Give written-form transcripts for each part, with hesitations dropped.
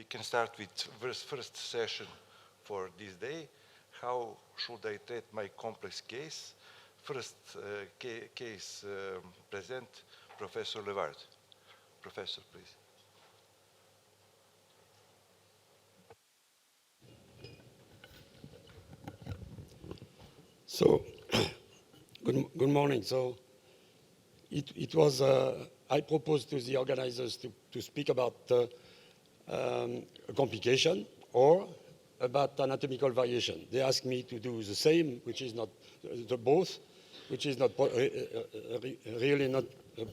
we can start with first session for this day. How should I treat my complex case? First case present, Professor Levard. Professor, please. So, good morning. So, it was, I proposed to the organizers to speak about a complication or about anatomical variation. They asked me to do the same, which is not the both, which is not really not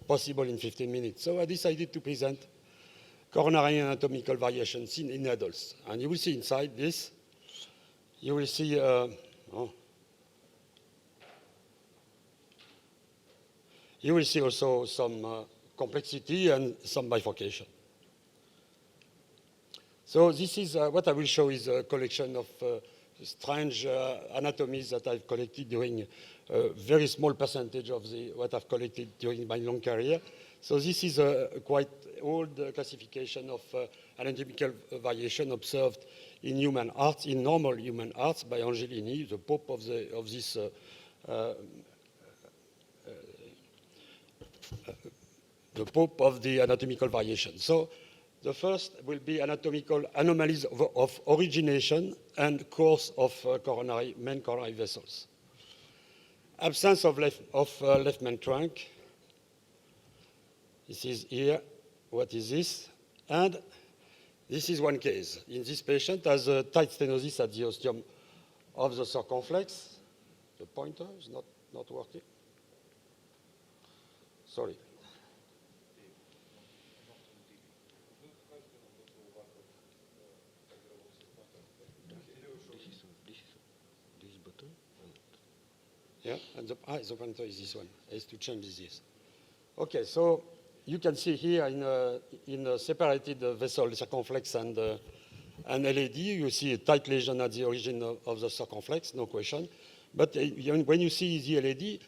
possible in 15 minutes. So I decided to present coronary anatomical variation seen in adults. And you will see inside this, you will see, you will see also some complexity and some bifurcation. So this is what I will show is a collection of strange anatomies that I've collected during a very small percentage of what I've collected during my long career. So this is a quite old classification of anatomical variation observed in human hearts, in normal human hearts by Angelini, the Pope of this the Pope of the anatomical variation. So the first will be anatomical anomalies of origination and course of main coronary vessels. Absence of left main trunk. This is here. What is this? And this is one case. In this patient has a tight stenosis at the ostium of the circumflex. The pointer is not working. Sorry. Yeah, and the pointer is this one. It has to change this. Okay, so you can see here in a separated vessel circumflex and LAD, you see a tight lesion at the origin of the circumflex, no question. But when you see the LAD,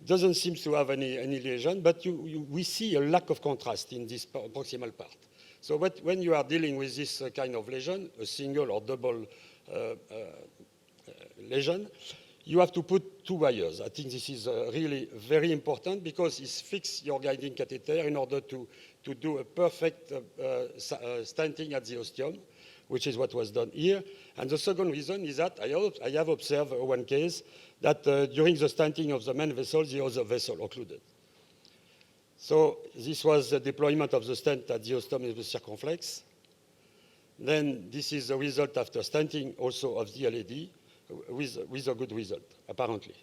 doesn't seem to have any lesion, but we see a lack of contrast in this proximal part. So when you are dealing with this kind of lesion, a single or double lesion, you have to put two wires. I think this is really very important because it fixes your guiding catheter in order to do a perfect stenting at the ostium, which is what was done here. And the second reason is that I have observed one case that during the stenting of the main vessel, the other vessel occluded. So this was the deployment of the stent at the ostium of the circumflex. Then this is the result after stenting also of the LAD with a good result, apparently.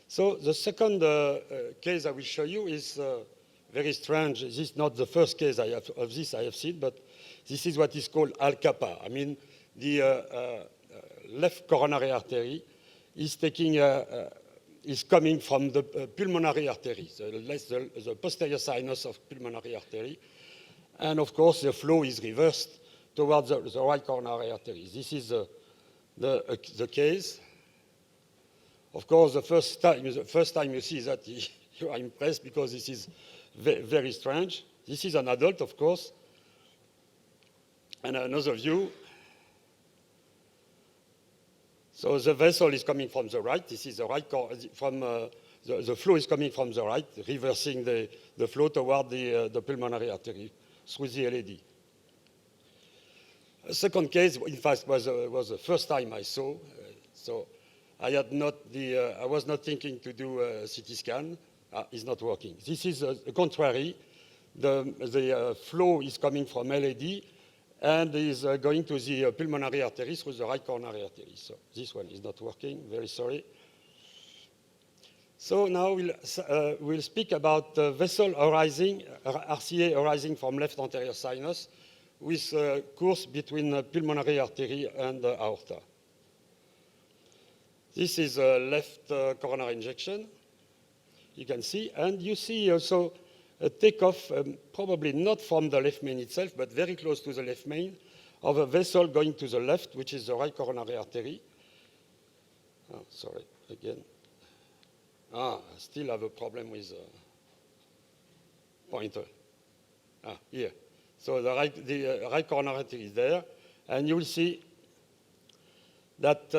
So the second case I will show you is very strange. This is not the first case I have seen, but this is what is called Al-Kappa. I mean, the left coronary artery is coming from the pulmonary artery, the posterior sinus of pulmonary artery. And of course, the flow is reversed towards the right coronary artery. This is the case. Of course, the first time you see that, you are impressed because this is very strange. This is an adult, of course. And another view. So the vessel is coming from the right. This is the right, the flow is coming from the right, reversing the flow toward the pulmonary artery through the LAD. A second case, in fact, was the first time I saw. So I was not thinking to do a CT scan. It's not working. This is the contrary. The flow is coming from LAD and is going to the pulmonary artery through the right coronary artery. So this one is not working. Very sorry. So now we'll speak about vessel arising, RCA arising from left anterior sinus with course between pulmonary artery and aorta. This is a left coronary injection, you can see. And you see also a takeoff, probably not from the left main itself, but very close to the left main, of a vessel going to the left, which is the right coronary artery. Oh, sorry, again. I still have a problem with pointer. Here. So the right coronary artery is there, and you will see that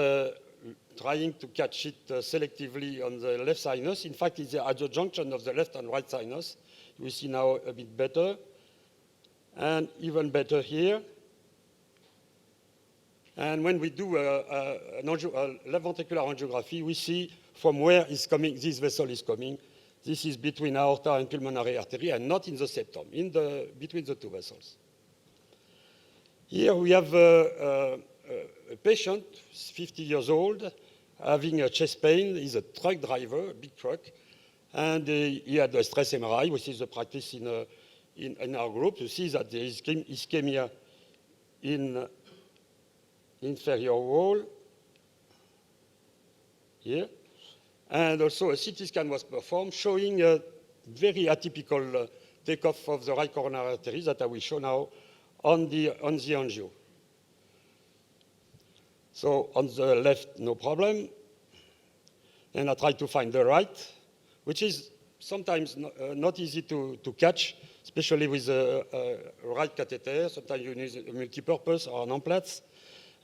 trying to catch it selectively on the left sinus. In fact, it's at the junction of the left and right sinus. You see now a bit better, and even better here. And when we do a left ventricular angiography, we see from where is coming, this vessel is coming. This is between aorta and pulmonary artery, and not in the septum, between the two vessels. Here we have a patient, 50 years old, having a chest pain. He's a truck driver, a big truck, and he had a stress MRI, which is a practice in our group. You see that there is ischemia in inferior wall here. And also a CT scan was performed showing a very atypical takeoff of the right coronary artery that I will show now on the angio. So on the left, no problem. And I try to find the right, which is sometimes not easy to catch, especially with a right catheter. Sometimes you need a multi-purpose or an Amplatz.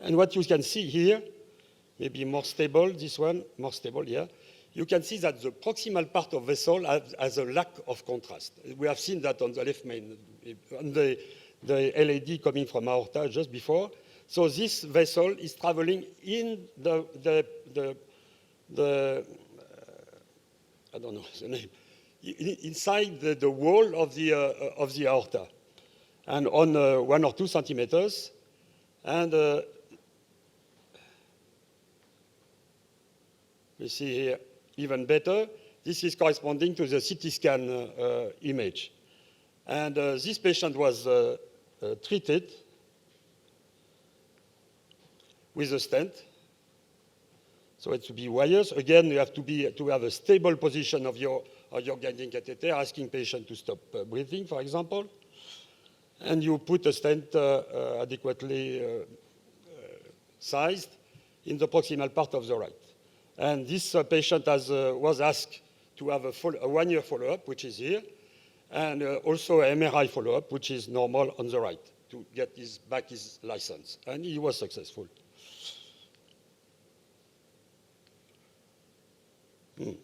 And what you can see here, maybe more stable, this one, more stable, yeah. You can see that the proximal part of vessel has a lack of contrast. We have seen that on the left main, on the LAD coming from aorta just before. So this vessel is traveling in the I don't know the name, inside the wall of the aorta, and on 1 or 2 centimeters, and we see here even better. This is corresponding to the CT scan image. And this patient was treated with a stent. So it should be wires. Again, you have to have a stable position of your guiding catheter, asking patient to stop breathing, for example. And you put a stent adequately sized in the proximal part of the right. And this patient was asked to have a 1-year follow-up, which is here, and also an MRI follow-up, which is normal on the right, to get his license. And he was successful. I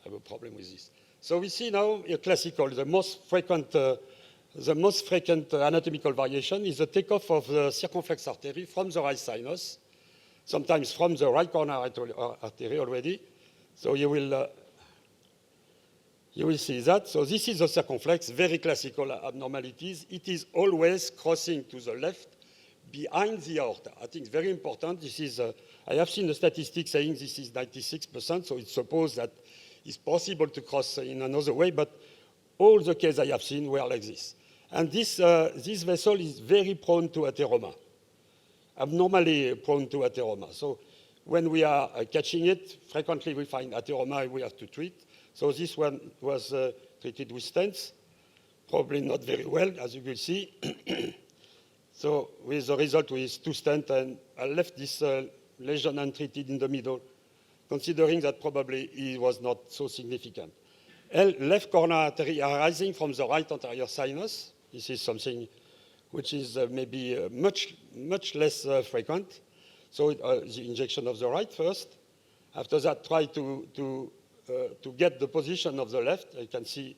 have a problem with this. So we see now a classical, the most frequent anatomical variation is the takeoff of the circumflex artery from the right sinus, sometimes from the right coronary artery already. So you will see that. So this is the circumflex, very classical abnormalities. It is always crossing to the left behind the aorta. I think it's very important. This is, I have seen the statistics saying this is 96%, so it's supposed that it's possible to cross in another way, but all the cases I have seen were like this. And this vessel is very prone to atheroma, abnormally prone to atheroma. So when we are catching it, frequently we find atheroma and we have to treat. So this one was treated with stents, probably not very well, as you will see. So with the result with 2 stents, and I left this lesion untreated in the middle, considering that probably it was not so significant. Left coronary artery arising from the right anterior sinus. This is something which is maybe much less frequent. So the injection of the right first. After that, try to get the position of the left. You can see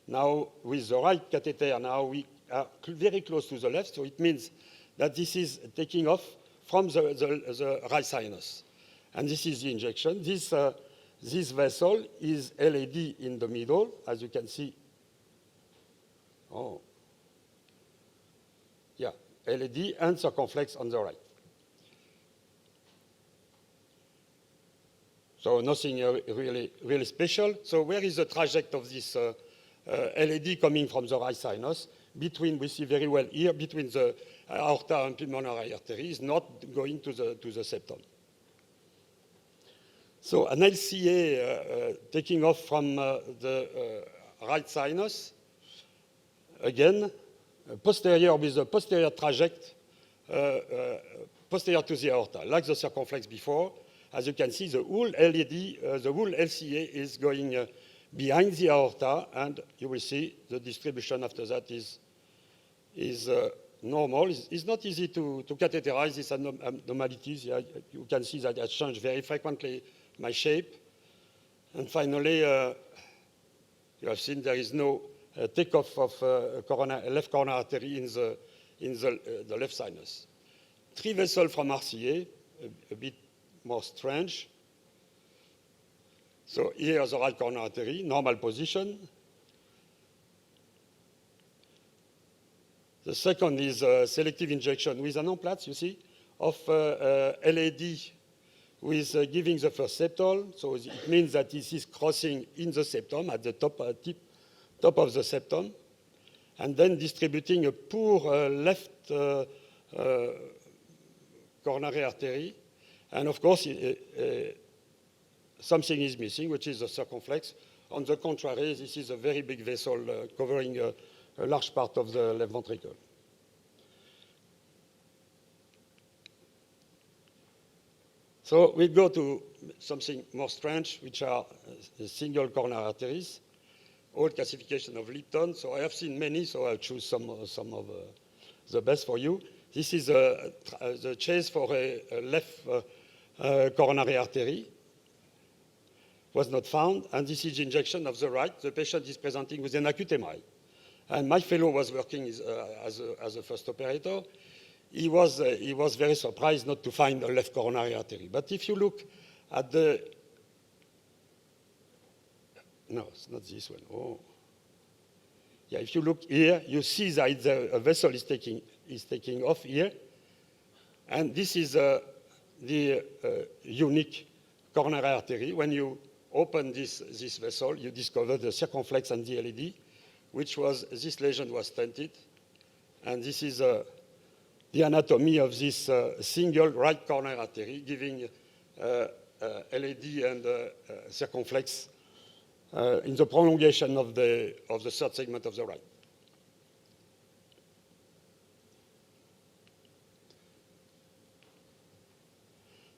now with the right catheter, now we are very close to the left. So it means that this is taking off from the right sinus. And this is the injection. This vessel is LAD in the middle, as you can see. Oh. Yeah, LAD and circumflex on the right. So nothing really special. So where is the trajectory of this LAD coming from the right sinus? We see very well here, between the aorta and pulmonary arteries, not going to the septum. So an LCA taking off from the right sinus, again, posterior with a posterior trajectory, posterior to the aorta, like the circumflex before. As you can see, the whole LAD, the whole LCA is going behind the aorta, and you will see the distribution after that is is normal. It's not easy to catheterize these abnormalities. Yeah, you can see that I change very frequently my shape. And finally, you have seen there is no takeoff of left coronary artery in the left sinus. 3 vessels from RCA, a bit more strange. So here is the right coronary artery, normal position. The second is selective injection with an implant, you see, of LAD with giving the first septal. So it means that this is crossing in the septum at the top of the septum, and then distributing a poor left coronary artery. And of course, something is missing, which is the circumflex. On the contrary, this is a very big vessel covering a large part of the left ventricle. So we go to something more strange, which are single coronary arteries, old classification of Lipton. So I have seen many, so I'll choose some of the best for you. This is the chase for a left coronary artery. Was not found, and this is injection of the right. The patient is presenting with an acute MI. And my fellow was working as a first operator. He was very surprised not to find a left coronary artery. But if you look at the, no, it's not this one. Oh, yeah. If you look here, you see that a vessel is taking off here, and this is the unique coronary artery. When you open this vessel, you discover the circumflex and the LAD, this lesion was stented, and this is the anatomy of this single right coronary artery, giving LAD and circumflex in the prolongation of the third segment of the right.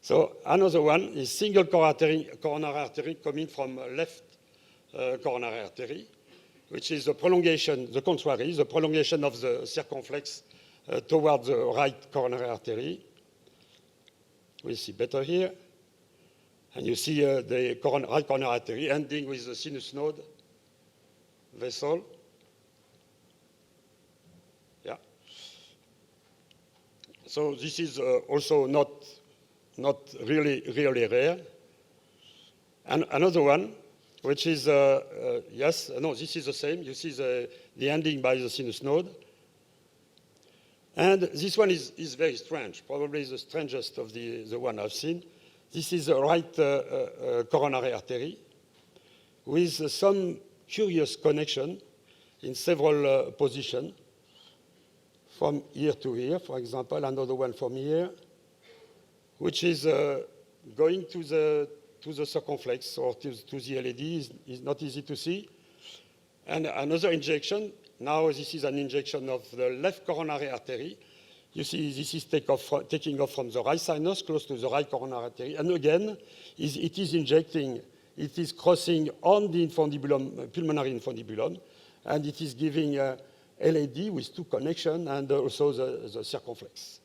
So another one is single coronary artery coming from left coronary artery, which is the prolongation, the contrary, the prolongation of the circumflex toward the right coronary artery. We see better here. And you see the right coronary artery ending with the sinus node vessel. Yeah. So this is also not really rare. And another one, which is, this is the same. You see the ending by the sinus node. And this one is very strange, probably the strangest of the one I've seen. This is the right coronary artery with some curious connection in several positions from here to here. For example, another one from here, which is going to the circumflex or to the LAD is not easy to see. And another injection, now this is an injection of the left coronary artery. You see this is taking off from the right sinus, close to the right coronary artery. And again, it is injecting, it is crossing on the infundibulum, pulmonary infundibulum, and it is giving LAD with 2 connections and also the circumflex.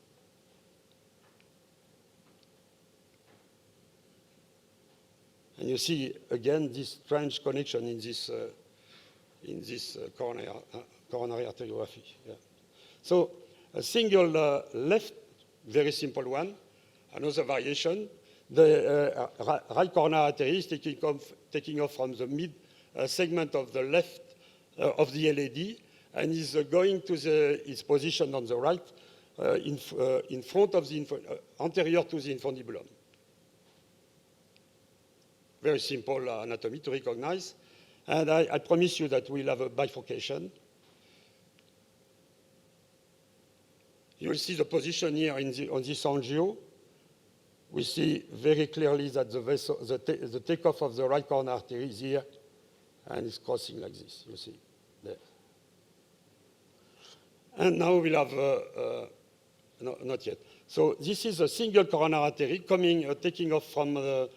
And you see, again, this strange connection in this coronary arteriography. Yeah. So a single left, very simple one. Another variation, the right coronary artery is taking off from the mid segment of the left of the LAD and is going to its position on the right in front of the anterior to the infundibulum. Very simple anatomy to recognize. And I promise you that we'll have a bifurcation. You will see the position here on this angio. We see very clearly that the takeoff of the right coronary artery is here, and it's crossing like this, you see, there. And now we'll have, no, not yet. So this is a single coronary artery taking off from the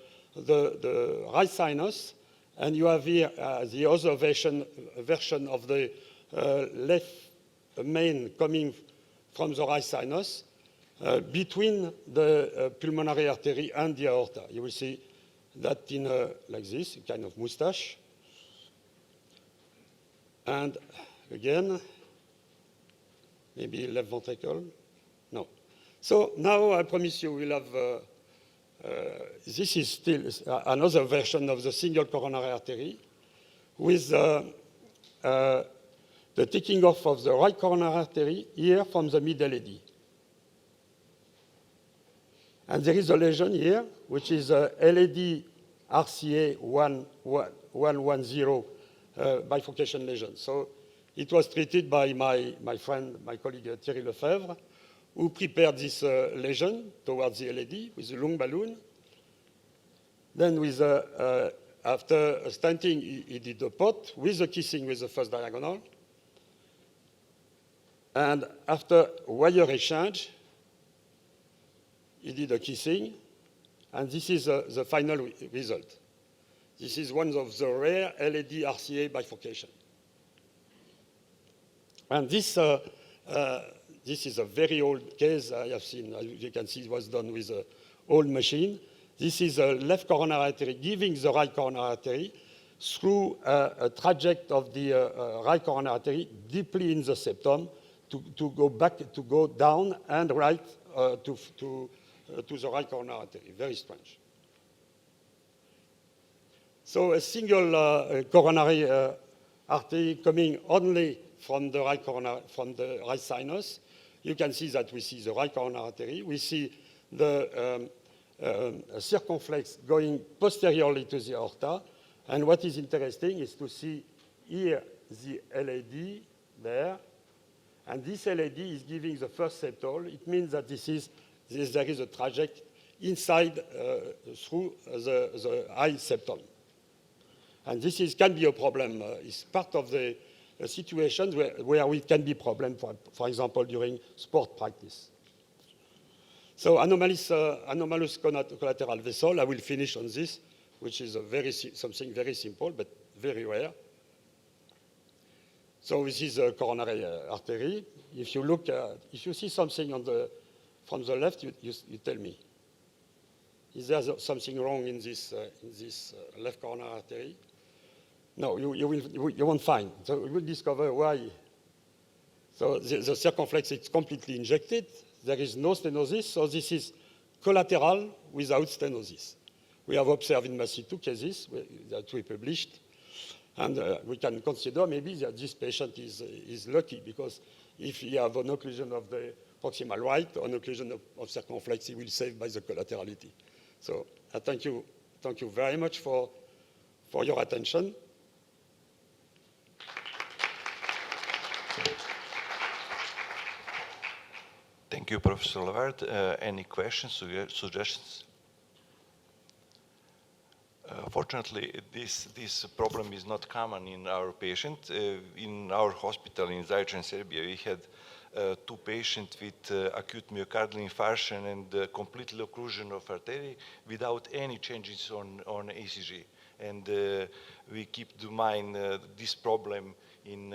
right sinus, and you have here the other version of the left a main coming from the right sinus between the pulmonary artery and the aorta. You will see that in like this, a kind of mustache. And again, maybe left ventricle. No. So now I promise you we'll have, this is still another version of the single coronary artery with the taking off of the right coronary artery here from the mid-LAD. And there is a lesion here, which is a LAD RCA 110 bifurcation lesion. So it was treated by my friend, my colleague Thierry Lefebvre, who prepared this lesion towards the LAD with a long balloon. Then with after stenting, he did a pot with the kissing with the first diagonal. And after wire exchange, he did a kissing, and this is the final result. This is one of the rare LAD RCA bifurcation. And this is a very old case I have seen. You can see it was done with an old machine. This is a left coronary artery giving the right coronary artery through a trajectory of the right coronary artery deeply in the septum to go back, to go down and right to the right coronary artery. Very strange. So a single coronary artery coming only from the right coronary, from the right sinus. You can see that we see the right coronary artery. We see the circumflex going posteriorly to the aorta. And what is interesting is to see here the LAD there. And this LAD is giving the first septal. It means that there is a trajectory inside through the eye septum. And this can be a problem. It's part of the situations where it can be a problem, for example, during sport practice. So anomalous collateral vessel, I will finish on this, which is something very simple, but very rare. So this is a coronary artery. If you look, if you see something from the left, you tell me. Is there something wrong in this left coronary artery? No, you won't find. So you will discover why. So the circumflex is completely injected. There is no stenosis, so this is collateral without stenosis. We have observed in massive 2 cases that we published. And we can consider maybe that this patient is lucky, because if he have an occlusion of the proximal right or an occlusion of circumflex, he will save by the collaterality. So I thank you very much for your attention. Thank you, Professor Levert. Any questions, suggestions? Fortunately, this problem is not common in our patient. In our hospital in Zaječar, Serbia, we had 2 patients with acute myocardial infarction and complete occlusion of artery without any changes on ECG. And we keep in mind this problem in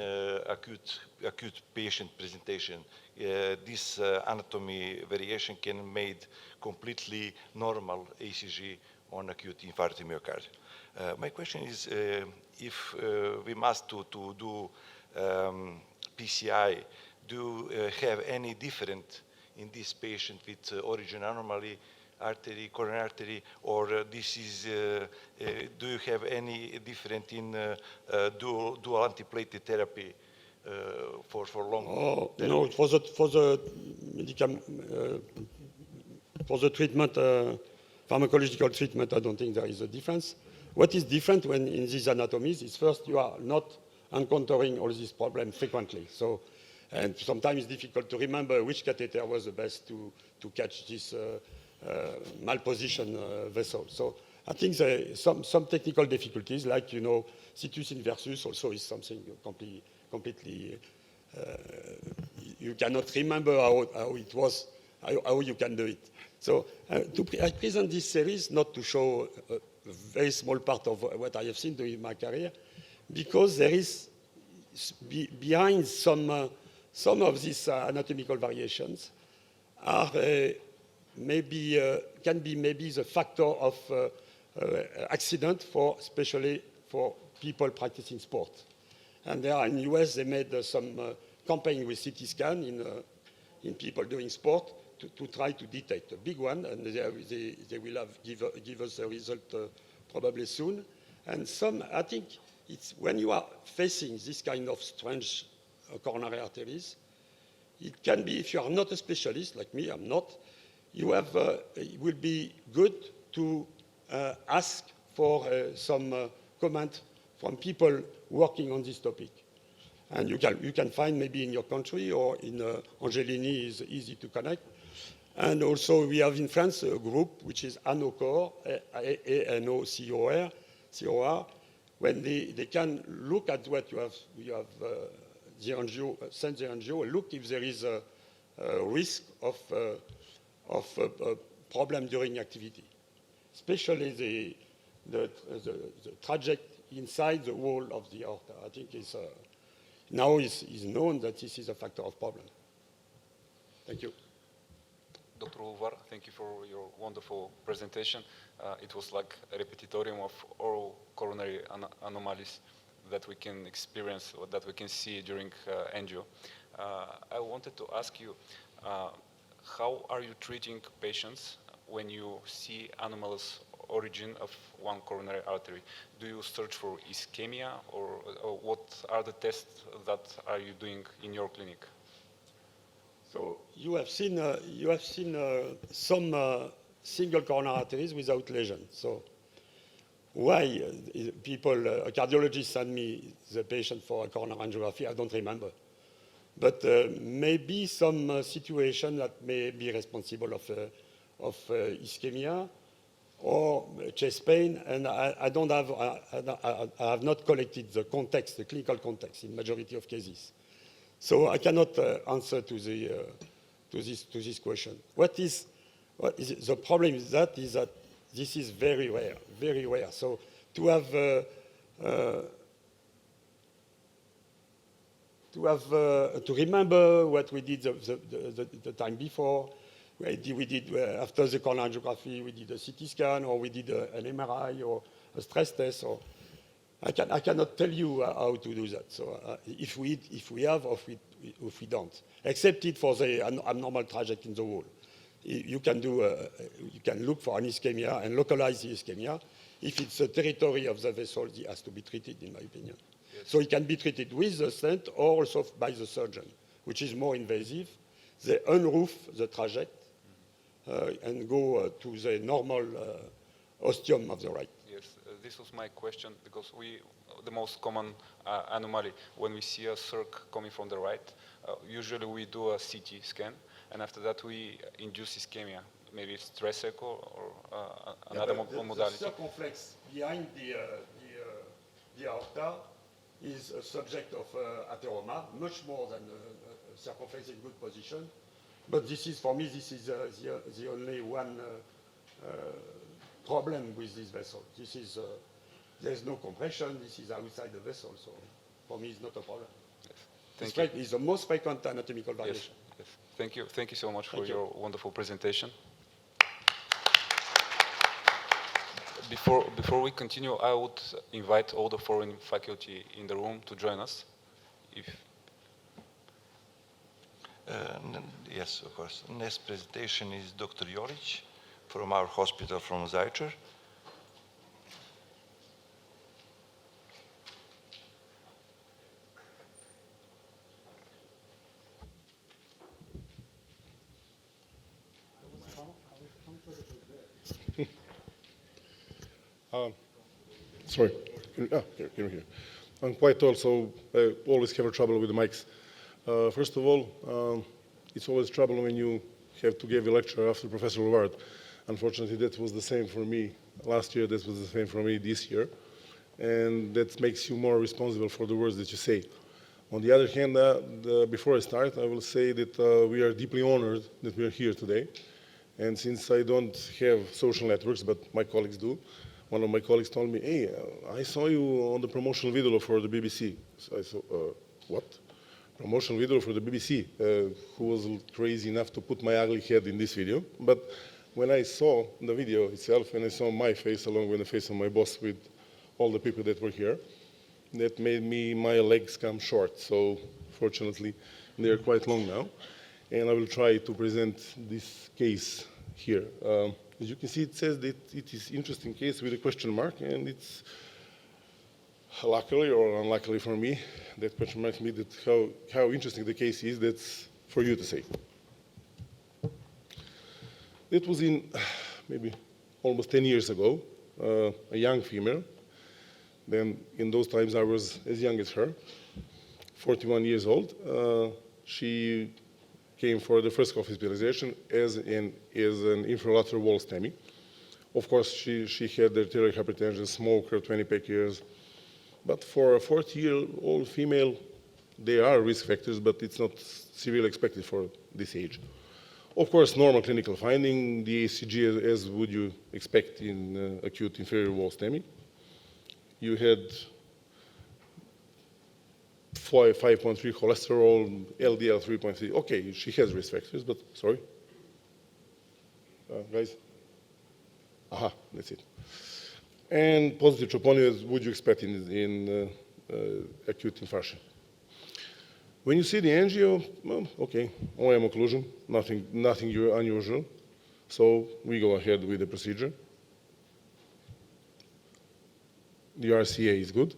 acute patient presentation. This anatomy variation can made completely normal ECG on acute infarctive myocardium. My question is, if we must do PCI, do you have any different in this patient with origin anomaly, artery, coronary artery, or this is, do you have any different in dual antiplatelet therapy for long? No, for the treatment, pharmacological treatment, I don't think there is a difference. What is different when in these anatomies is, first, you are not encountering all these problems frequently. So, and sometimes it's difficult to remember which catheter was the best to catch this malpositioned vessel. So I think there are some technical difficulties, like, situs inversus also is something completely you cannot remember how it was, how you can do it. So I present this series not to show a very small part of what I have seen during my career, because there is behind some some of these anatomical variations are can be maybe the factor of accident especially for people practicing sport. And there in the US, they made some campaign with CT scan in people doing sport to try to detect a big one, and they will give us the result probably soon. And I think it's when you are facing this kind of strange coronary arteries, it can be, if you are not a specialist like me, I'm not, it will be good to ask for some comment from people working on this topic. And you can find maybe in your country or in Angelini is easy to connect. And also we have in France a group which is ANOCOR, A-N-O-C-O-R, when they can look at what you have the angio, send the angio, look if there is a risk of problem during activity, especially the trajectory inside the wall of the aorta. I think now is known that this is a factor of problem. Thank you. Dr. Ulvar, thank you for your wonderful presentation. It was like a repetitorium of oral coronary anomalies that we can experience, or that we can see during angio. I wanted to ask you, how are you treating patients when you see anomalous origin of one coronary artery? Do you search for ischemia, or what are the tests that are you doing in your clinic? So you have seen some single coronary arteries without lesion. So why a cardiologist send me the patient for a coronary angiography? I don't remember. But maybe some situation that may be responsible of ischemia or chest pain, and I have not collected the context, the clinical context in majority of cases. So I cannot answer to this question. What is the problem is that this is very rare, very rare. So to remember what we did the time before, we did after the coronary angiography, we did a CT scan, or we did an MRI or a stress test. Or I cannot tell you how to do that. So if we have or if we don't, except it for the abnormal trajectory in the wall, you can look for an ischemia and localize the ischemia. If it's a territory of the vessel, it has to be treated, in my opinion. Yes. So it can be treated with the stent or also by the surgeon, which is more invasive. They unroof the trajectory and go to the normal ostium of the right. Yes, this was my question, because the most common anomaly, when we see a circ coming from the right, usually we do a CT scan, and after that we induce ischemia, maybe stress echo or another modality. The circumflex behind the aorta is a subject of atheroma, much more than circumflex in good position. But this is, for me, this is the only one problem with this vessel. This is, there's no compression, this is outside the vessel, so for me it's not a problem. Yes. It's the most frequent anatomical variation. Yes. Yes. Thank you so much for your wonderful presentation. Before we continue, I would invite all the foreign faculty in the room to join us. Yes, of course. Next presentation is Dr. Joric from our hospital from Zaječar. Sorry. Here. I'm quite also, always have trouble with the mics. First of all, it's always trouble when you have to give a lecture after Professor Ulvar. Unfortunately, that was the same for me last year, that was the same for me this year. And that makes you more responsible for the words that you say. On the other hand, before I start, I will say that we are deeply honored that we are here today. And since I don't have social networks, but my colleagues do, one of my colleagues told me, hey, I saw you on the promotional video for the BBC. So I thought, what? promotional video for the BBC, who was crazy enough to put my ugly head in this video. But when I saw the video itself and I saw my face along with the face of my boss with all the people that were here, that made my legs come short. So fortunately, they are quite long now. And I will try to present this case here. As you can see, it says that it is interesting case with a question mark, and it's luckily or unluckily for me, that question mark means that how interesting the case is, that's for you to say. It was in maybe almost 10 years ago, a young female. Then in those times I was as young as her, 41 years old. She came for the first hospitalization as an infralateral wall STEMI. Of course, she had arterial hypertension, smoker, 20 pack years. But for a 40-year-old female, there are risk factors, but it's not severely expected for this age. Of course, normal clinical finding, the ECG as would you expect in acute inferior wall STEMI. You had 5.3 cholesterol, LDL 3.3. Okay, she has risk factors, but sorry. Guys? Aha, that's it. And positive troponin, as would you expect in acute infarction. When you see the angio, well, okay, OM occlusion, nothing unusual. So we go ahead with the procedure. The RCA is good.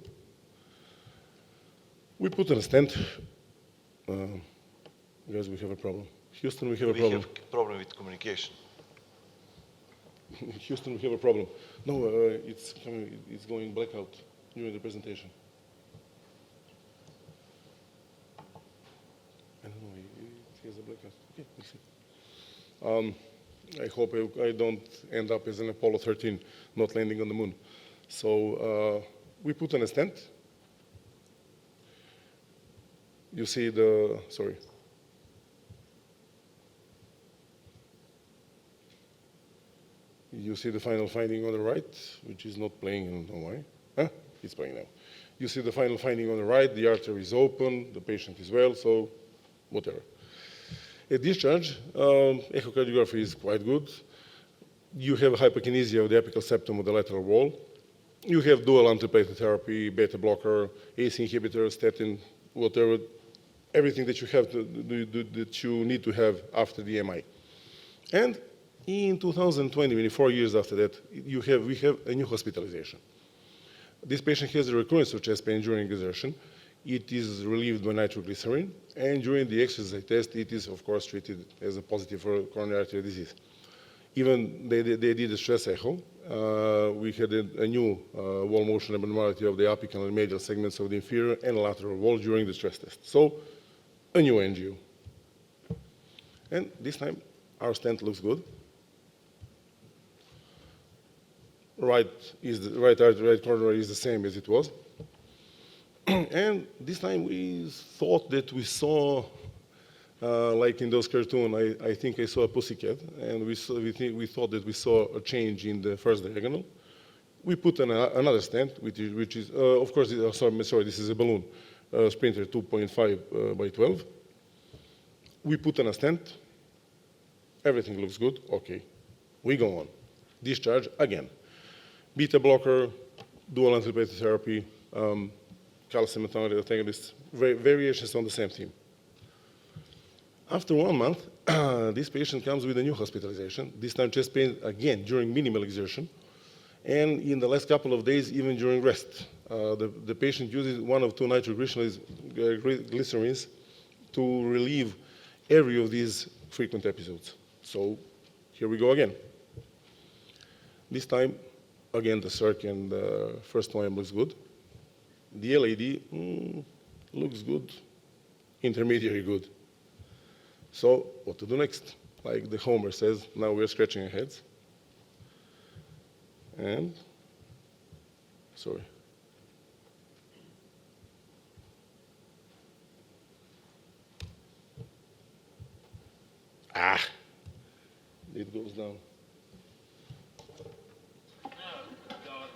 We put in a stent. Guys, we have a problem. Houston, we have a problem. We have a problem with communication. Houston, we have a problem. No, it's going blackout during the presentation. I don't know, it has a blackout. Okay, we'll see. I hope I don't end up as an Apollo 13, not landing on the moon. So we put in a stent. You see the, sorry. You see the final finding on the right, which is not playing, I don't know why. Huh? It's playing now. You see the final finding on the right, the artery is open, the patient is well, so whatever. At discharge, echocardiography is quite good. You have hyperkinesia of the apical septum of the lateral wall. You have dual antiplatelet therapy, beta blocker, ACE inhibitor, statin, whatever, everything that you have that you need to have after the MI. And in 2020, 4 years after that, we have a new hospitalization. This patient has a recurrence of chest pain during exertion. It is relieved by nitroglycerin, and during the exercise test, it is, of course, treated as a positive for coronary artery disease. Even they did a stress echo. We had a new wall motion abnormality of the apical and medial segments of the inferior and lateral wall during the stress test. So, a new angio. And this time, our stent looks good. Right corner is the same as it was. And this time we thought that we saw, like in those cartoons, I think I saw a pussycat, and we thought that we saw a change in the first diagonal. We put another stent, which is of course, sorry, this is a balloon, Sprinter 2.5 by 12. We put in a stent. Everything looks good. Okay, we go on. Discharge again. Beta blocker, dual antiplatelet therapy, calcium channel antagonists, variations on the same theme. After 1 month, this patient comes with a new hospitalization, this time chest pain again during minimal exertion, and in the last couple of days, even during rest. The patient uses one of two nitroglycerins to relieve every of these frequent episodes. So here we go again. This time, again, the circ and the first OM looks good. The LAD looks good, intermediary good. So what to do next? Like the Homer says, now we're scratching our heads. And, sorry. It goes down.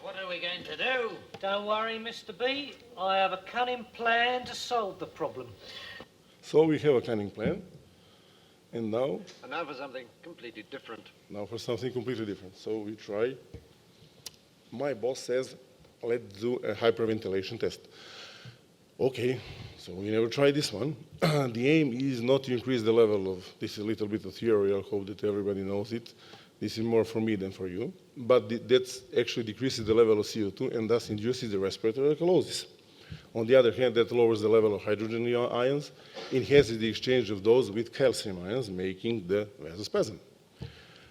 What are we going to do? Don't worry, Mr. B. I have a cunning plan to solve the problem. So we have a cleaning plan, and now And now for something completely different. for something completely different. So we try. My boss says, let's do a hyperventilation test. Okay, so we never tried this one. The aim is not to increase the level of, this is a little bit of theory, I hope that everybody knows it. This is more for me than for you. But that actually decreases the level of CO2 and thus induces the respiratory alkalosis. On the other hand, that lowers the level of hydrogen ions, enhances the exchange of those with calcium ions, making the vasospasm.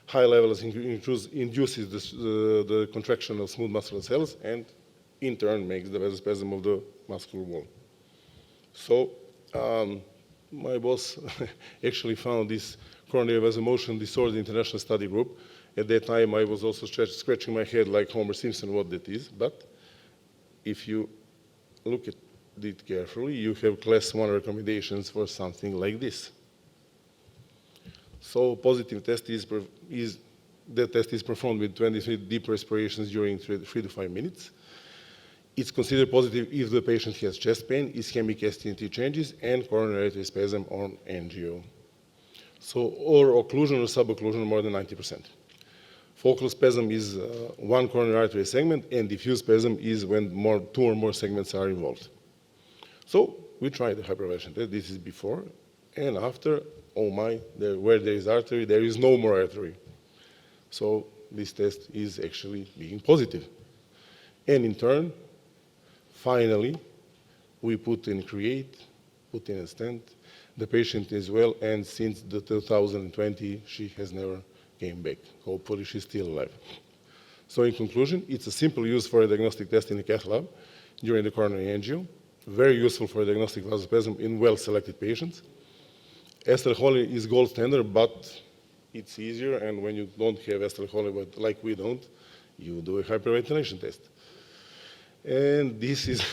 High levels induces the contraction of smooth muscular cells and in turn makes the vasospasm of the muscular wall. So my boss actually found this coronary vasomotion disorder international study group. At that time, I was also scratching my head like Homer Simpson what that is. But if you look at it carefully, you have class 1 recommendations for something like this. So positive test the test is performed with 23 deep respirations during 3 to 5 minutes. It's considered positive if the patient has chest pain, ischemic ST changes, and coronary artery spasm on angio. So, or occlusion or subocclusion more than 90%. Focal spasm is one coronary artery segment, and diffuse spasm is when 2 or more segments are involved. So we tried the hyperventilation test. This is before and after. Oh my, where there is artery, there is no more artery. So this test is actually being positive. And in turn, finally, we put in a stent. The patient is well, and since the 2020, she has never came back. Hopefully, she's still alive. So in conclusion, it's a simple use for a diagnostic test in the cath lab during the coronary angio, very useful for diagnostic vasospasm in well-selected patients. Ester Holy is gold standard, but it's easier, and when you don't have Ester Holy, but like we don't, you do a hyperventilation test. And this is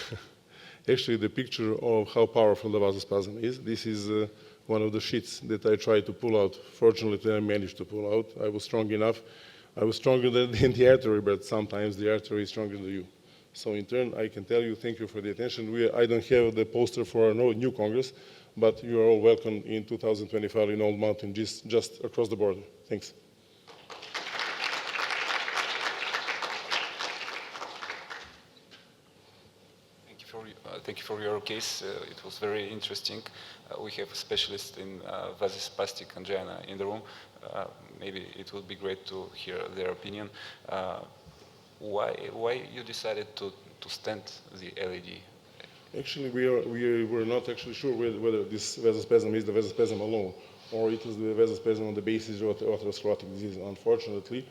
actually the picture of how powerful the vasospasm is. This is one of the sheets that I tried to pull out. Fortunately, I managed to pull out. I was strong enough. I was stronger than the artery, but sometimes the artery is stronger than you. So in turn, I can tell you, thank you for the attention. I don't have the poster for no new Congress, but you are all welcome in 2025 in Old Mountain, just across the border. Thanks. Thank you for your case. It was very interesting. We have a specialist in vasospastic angina in the room. Maybe it would be great to hear their opinion. Why you decided to stent the LED? Actually, we were not actually sure whether this vasospasm is the vasospasm alone, or it is the vasospasm on the basis of atherosclerotic disease. Unfortunately,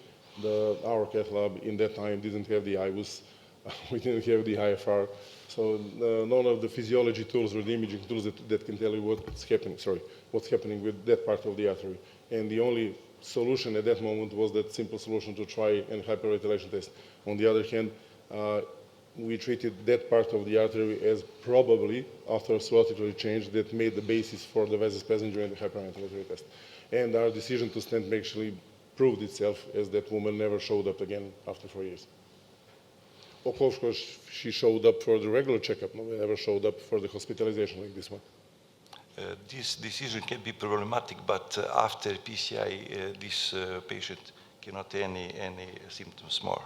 our cath lab in that time didn't have the IVUS. We didn't have the IFR, so none of the physiology tools or the imaging tools that can tell you what's happening with that part of the artery. And the only solution at that moment was that simple solution to try and hyperventilation test. On the other hand, we treated that part of the artery as probably atherosclerotic change that made the basis for the vasospasm during the hyperventilatory test. And our decision to stent actually proved itself, as that woman never showed up again after 4 years. Of course, she showed up for the regular checkup, never showed up for the hospitalization like this one. This decision can be problematic, but after PCI, this patient cannot have any symptoms more.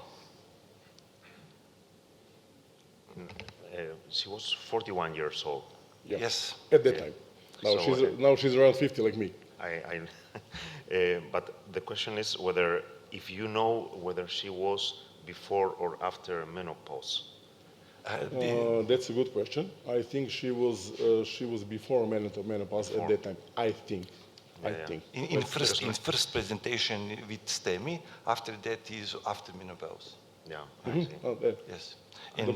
She was 41 years old. Yeah. Yes. At that time. Now she's around 50 like me. But the question is whether, if you know whether she was before or after menopause. That's a good question. I think she was before menopause at that time. I think. In first presentation with STEMI, after that is after menopause. Yeah. I see. Yes. In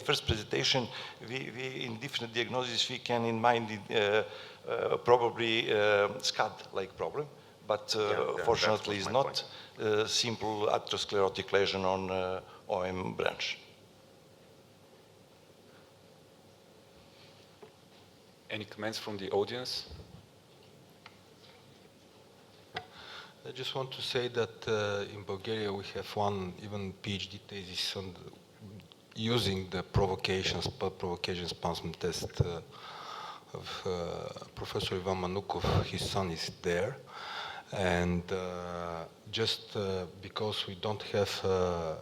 first presentation, we in different diagnoses we can in mind probably SCAD-like problem, but fortunately it's not simple atherosclerotic lesion on OM branch. Any comments from the audience? I just want to say that in Bulgaria we have one even PhD thesis on using the provocation spasm test of Professor Ivan Manukov, his son, is there. And just because we don't have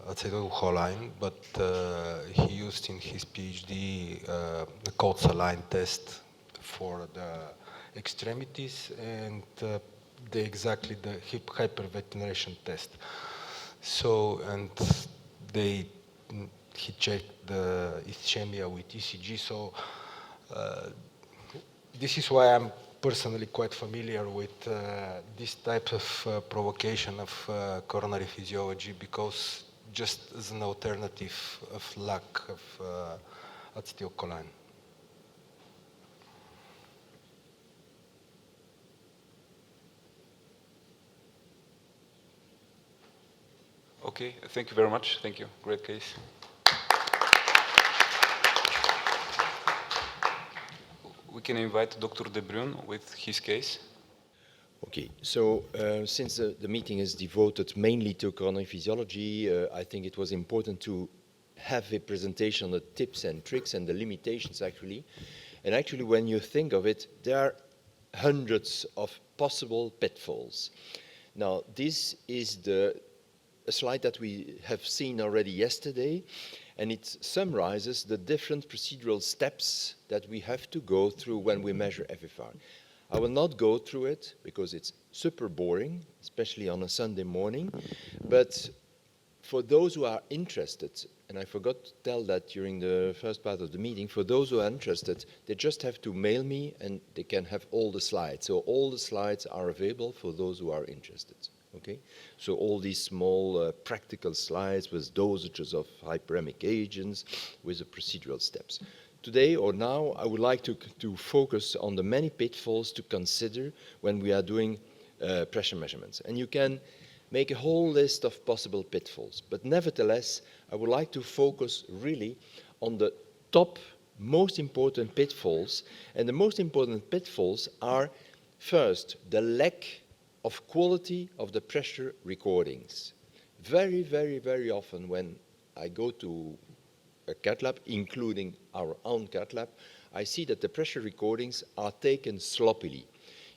acetylcholine, but he used in his PhD the cold saline test for the extremities and exactly the hip hyperventilation test. So, and he checked the ischemia with ECG. So this is why I'm personally quite familiar with this type of provocation of coronary physiology, because just as an alternative of lack of acetylcholine. Okay, thank you very much. Thank you. Great case. We can invite Dr. De Bruyn with his case. Okay, so since the meeting is devoted mainly to coronary physiology, I think it was important to have a presentation on the tips and tricks and the limitations actually. And actually when you think of it, there are hundreds of possible pitfalls. Now this is a slide that we have seen already yesterday, and it summarizes the different procedural steps that we have to go through when we measure FFR. I will not go through it because it's super boring, especially on a Sunday morning, but for those who are interested, and I forgot to tell that during the first part of the meeting, for those who are interested, they just have to mail me and they can have all the slides. So all the slides are available for those who are interested. Okay, so all these small practical slides with dosages of hyperemic agents, with the procedural steps. Today or now, I would like to focus on the many pitfalls to consider when we are doing pressure measurements. And you can make a whole list of possible pitfalls, but nevertheless, I would like to focus really on the top most important pitfalls. And the most important pitfalls are, first, the lack of quality of the pressure recordings. Very, very, very often when I go to a cath lab, including our own cath lab, I see that the pressure recordings are taken sloppily.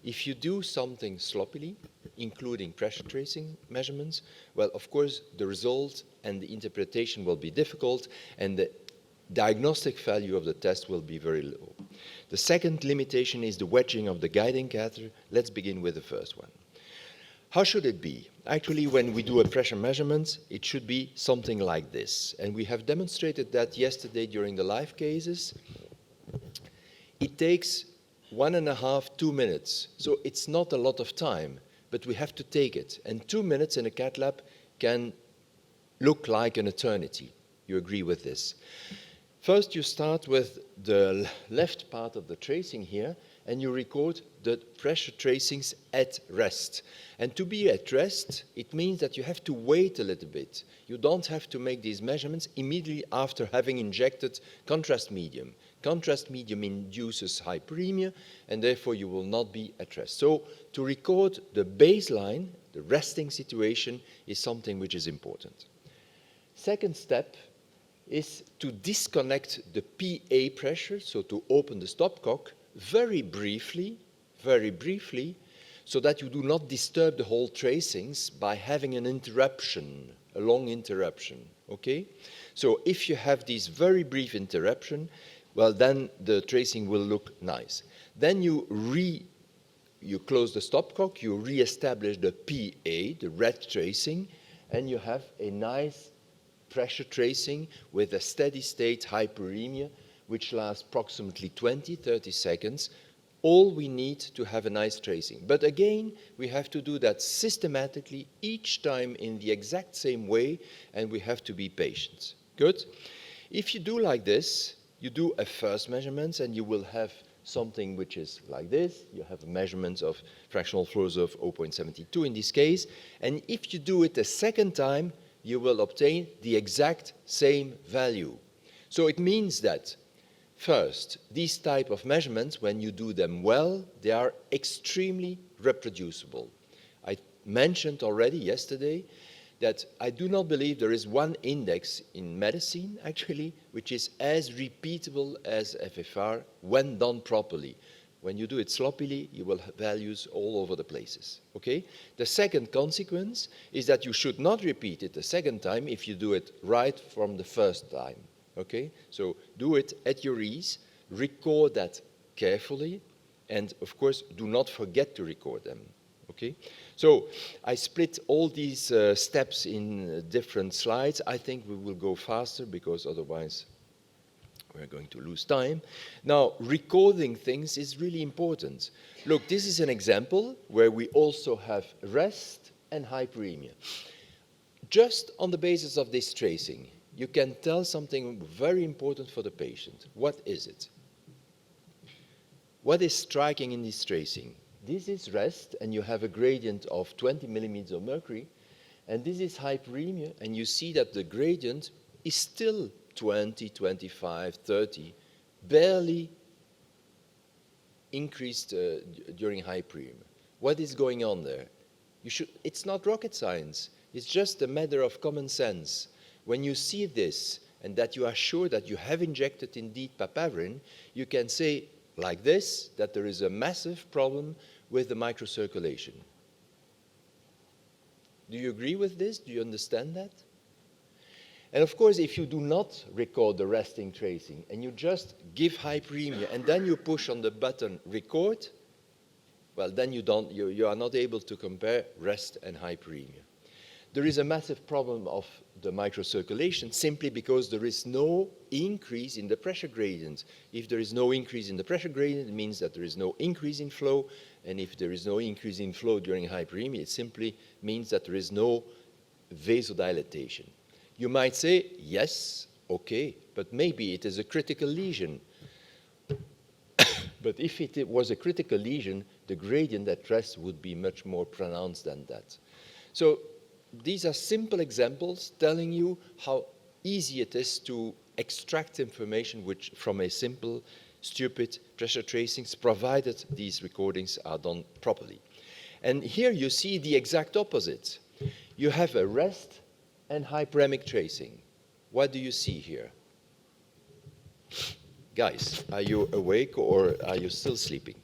If you do something sloppily, including pressure tracing measurements, well, of course, the result and the interpretation will be difficult, and the diagnostic value of the test will be very low. The second limitation is the wedging of the guiding catheter. Let's begin with the first one. How should it be? Actually, when we do a pressure measurement, it should be something like this. And we have demonstrated that yesterday during the live cases. It takes 1.5, 2 minutes. So it's not a lot of time, but we have to take it. And 2 minutes in a cath lab can look like an eternity. You agree with this? First, you start with the left part of the tracing here, and you record the pressure tracings at rest. And to be at rest, it means that you have to wait a little bit. You don't have to make these measurements immediately after having injected contrast medium. Contrast medium induces hyperemia, and therefore you will not be at rest. So to record the baseline, the resting situation, is something which is important. Second step is to disconnect the PA pressure, so to open the stopcock, very briefly, so that you do not disturb the whole tracings by having an interruption, a long interruption, okay? So if you have this very brief interruption, well, then the tracing will look nice. Then you close the stopcock, you re-establish the PA, the red tracing, and you have a nice pressure tracing with a steady state hyperemia, which lasts approximately 20, 30 seconds. All we need to have a nice tracing. But again, we have to do that systematically each time in the exact same way, and we have to be patient. Good? If you do like this, you do a first measurement, and you will have something which is like this. You have a measurement of fractional flows of 0.72 in this case. And if you do it a second time, you will obtain the exact same value. So it means that, first, these type of measurements, when you do them well, they are extremely reproducible. I mentioned already yesterday that I do not believe there is one index in medicine, actually, which is as repeatable as FFR when done properly. When you do it sloppily, you will have values all over the places, okay? The second consequence is that you should not repeat it the second time if you do it right from the first time, okay? So do it at your ease, record that carefully, and of course, do not forget to record them, okay? So I split all these steps in different slides. I think we will go faster because otherwise we're going to lose time. Now, recording things is really important. Look, this is an example where we also have rest and hyperemia. Just on the basis of this tracing, you can tell something very important for the patient. What is it? What is striking in this tracing? This is rest, and you have a gradient of 20 millimeters of mercury, and this is hyperemia, and you see that the gradient is still 20, 25, 30, barely increased during hyperemia. What is going on there? It's not rocket science. It's just a matter of common sense. When you see this, and that you are sure that you have injected indeed papaverine, you can say like this, that there is a massive problem with the microcirculation. Do you agree with this? Do you understand that? And of course, if you do not record the resting tracing and you just give hyperemia and then you push on the button record, well, then you are not able to compare rest and hyperemia. There is a massive problem of the microcirculation simply because there is no increase in the pressure gradient. If there is no increase in the pressure gradient, it means that there is no increase in flow. And if there is no increase in flow during hyperemia, it simply means that there is no vasodilatation. You might say, yes, okay, but maybe it is a critical lesion. But if it was a critical lesion, the gradient at rest would be much more pronounced than that. So these are simple examples telling you how easy it is to extract information from a simple, stupid pressure tracings, provided these recordings are done properly. And here you see the exact opposite. You have a rest and hyperemic tracing. What do you see here? Guys, are you awake or are you still sleeping?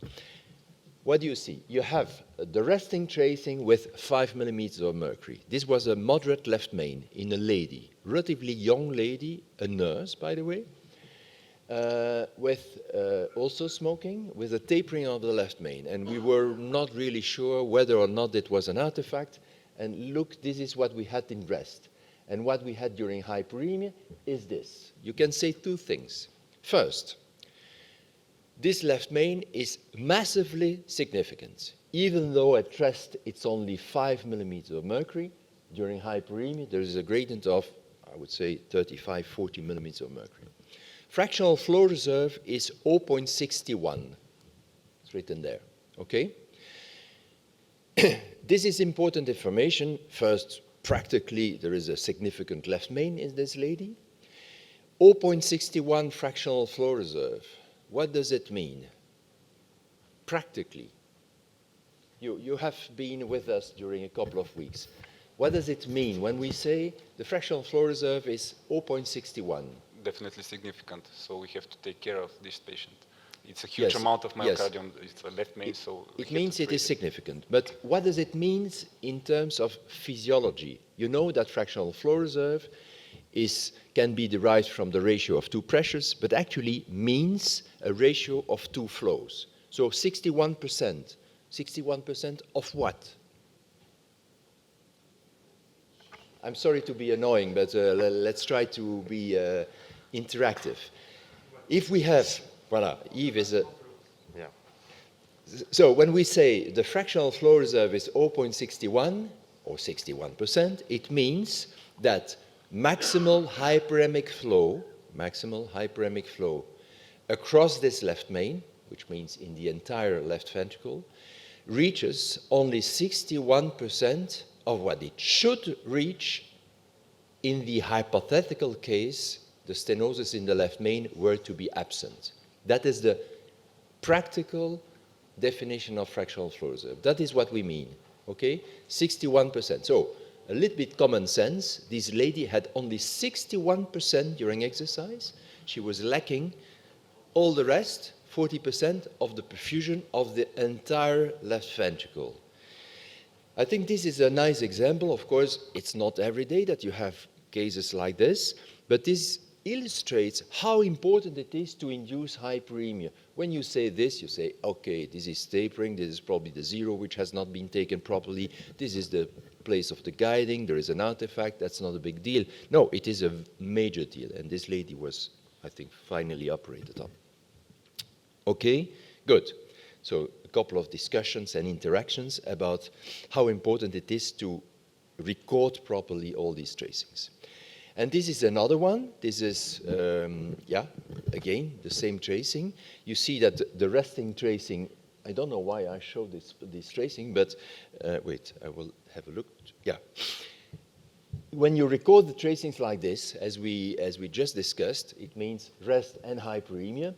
What do you see? You have the resting tracing with 5 millimeters of mercury. This was a moderate left main in a lady, relatively young lady, a nurse, by the way, with also smoking, with a tapering of the left main. And we were not really sure whether or not it was an artifact. And look, this is what we had in rest. And what we had during hyperemia is this. You can say two things. First, this left main is massively significant. Even though at rest it's only 5 millimeters of mercury, during hyperemia there is a gradient of, I would say, 35, 40 millimeters of mercury. Fractional flow reserve is 0.61. It's written there, okay? This is important information. First, practically, there is a significant left main in this lady. 0.61 fractional flow reserve. What does it mean? Practically. You have been with us during a couple of weeks. What does it mean when we say the fractional flow reserve is 0.61? Definitely significant, so we have to take care of this patient. It's a huge Yes, amount of yes. myocardium, it's a left main, so we It have means to it treat is significant. But what does it mean in terms of physiology? You know that fractional flow reserve can be derived from the ratio of two pressures, but actually means a ratio of two flows. So 61%. 61% of what? I'm sorry to be annoying, but let's try to be interactive. If we have, voilà, Yves is a... Yeah. So when we say the fractional flow reserve is 0.61 or 61%, it means that maximal hyperemic flow across this left main, which means in the entire left ventricle, reaches only 61% of what it should reach in the hypothetical case the stenosis in the left main were to be absent. That is the practical definition of fractional flow reserve. That is what we mean, okay? 61%. So a little bit common sense, this lady had only 61% during exercise. She was lacking all the rest, 40% of the perfusion of the entire left ventricle. I think this is a nice example. Of course, it's not every day that you have cases like this, but this illustrates how important it is to induce hyperemia. When you say this, you say, okay, this is tapering, this is probably the zero which has not been taken properly, this is the place of the guiding, there is an artifact, that's not a big deal. No, it is a major deal, and this lady was, I think, finally operated on. Okay, good. So a couple of discussions and interactions about how important it is to record properly all these tracings. And this is another one. This is, again, the same tracing. You see that the resting tracing, I don't know why I show this tracing, but wait, I will have a look. Yeah. When you record the tracings like this, as we just discussed, it means rest and hyperemia.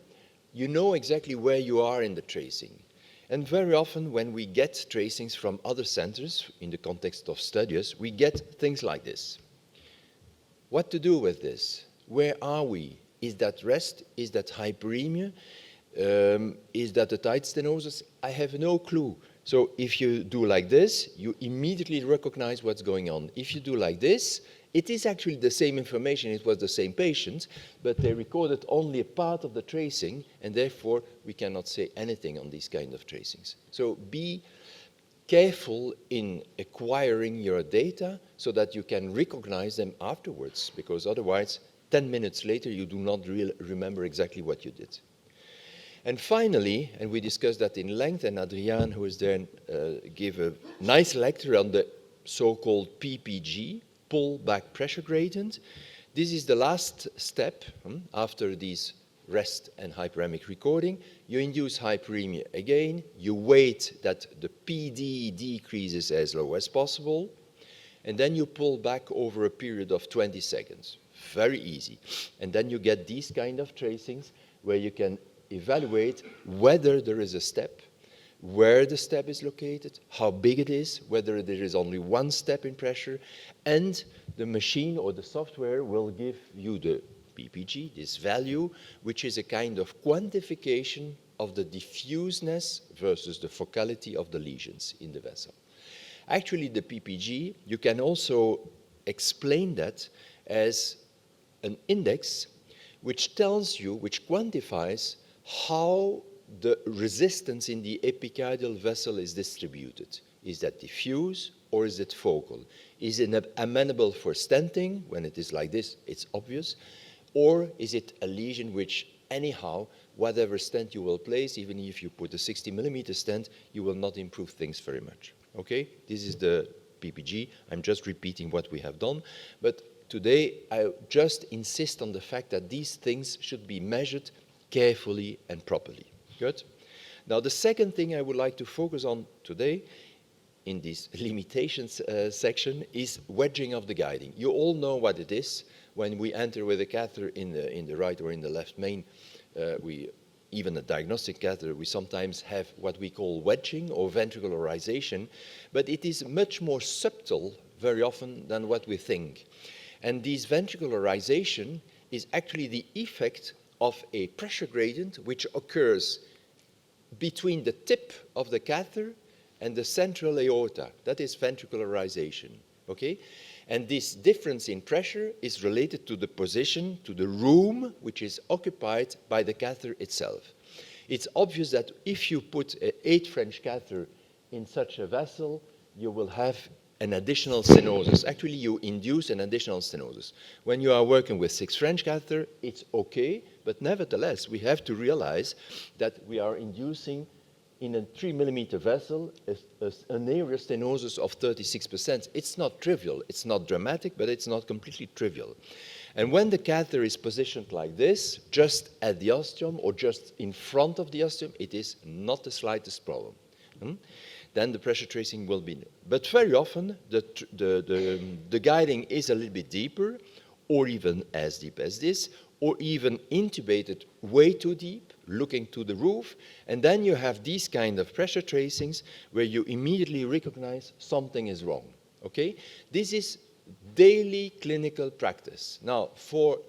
You know exactly where you are in the tracing. And very often when we get tracings from other centers, in the context of studies, we get things like this. What to do with this? Where are we? Is that rest? Is that hyperemia? Is that a tight stenosis? I have no clue. So if you do like this, you immediately recognize what's going on. If you do like this, it is actually the same information, it was the same patient, but they recorded only a part of the tracing, and therefore we cannot say anything on these kind of tracings. So be careful in acquiring your data so that you can recognize them afterwards, because otherwise, 10 minutes later, you do not remember exactly what you did. And finally, and we discussed that in length, and Adriaan, who is there, gave a nice lecture on the so-called PPG, pull back pressure gradient. This is the last step after these rest and hyperemic recording. You induce hyperemia again. You wait that the PD decreases as low as possible. And then you pull back over a period of 20 seconds. Very easy. And then you get these kind of tracings where you can evaluate whether there is a step, where the step is located, how big it is, whether there is only one step in pressure, and the machine or the software will give you the PPG, this value, which is a kind of quantification of the diffuseness versus the focality of the lesions in the vessel. Actually, the PPG, you can also explain that as an index which tells you, which quantifies how the resistance in the epicardial vessel is distributed. Is that diffuse or is it focal? Is it amenable for stenting? When it is like this, it's obvious. Or is it a lesion which anyhow, whatever stent you will place, even if you put a 60 millimeter stent, you will not improve things very much. Okay, this is the PPG. I'm just repeating what we have done. But today, I just insist on the fact that these things should be measured carefully and properly. Good. Now, the second thing I would like to focus on today in this limitations section is wedging of the guiding. You all know what it is. When we enter with a catheter in the right or in the left main, even a diagnostic catheter, we sometimes have what we call wedging or ventricularization, but it is much more subtle very often than what we think. And this ventricularization is actually the effect of a pressure gradient which occurs between the tip of the catheter and the central aorta. That is ventricularization, okay? And this difference in pressure is related to the position, to the room which is occupied by the catheter itself. It's obvious that if you put an 8 French catheter in such a vessel, you will have an additional stenosis. Actually, you induce an additional stenosis. When you are working with 6 French catheter, it's okay, but nevertheless, we have to realize that we are inducing in a 3 millimeter vessel an area stenosis of 36%. It's not trivial. It's not dramatic, but it's not completely trivial. And when the catheter is positioned like this, just at the ostium or just in front of the ostium, it is not the slightest problem. Then the pressure tracing will be. But very often, the guiding is a little bit deeper, or even as deep as this, or even intubated way too deep, looking to the roof, and then you have these kind of pressure tracings where you immediately recognize something is wrong, Okay? This is daily clinical practice. Now,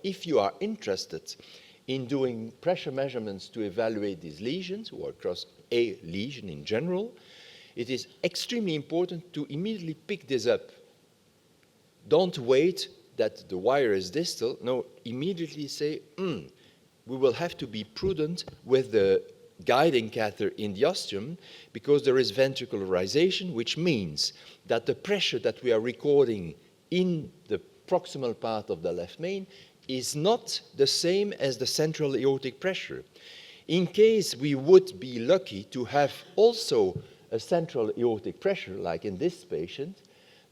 if you are interested in doing pressure measurements to evaluate these lesions, or across a lesion in general, it is extremely important to immediately pick this up. Don't wait that the wire is distal. No, immediately say, we will have to be prudent with the guiding catheter in the ostium because there is ventricularization, which means that the pressure that we are recording in the proximal part of the left main is not the same as the central aortic pressure. In case we would be lucky to have also a central aortic pressure, like in this patient,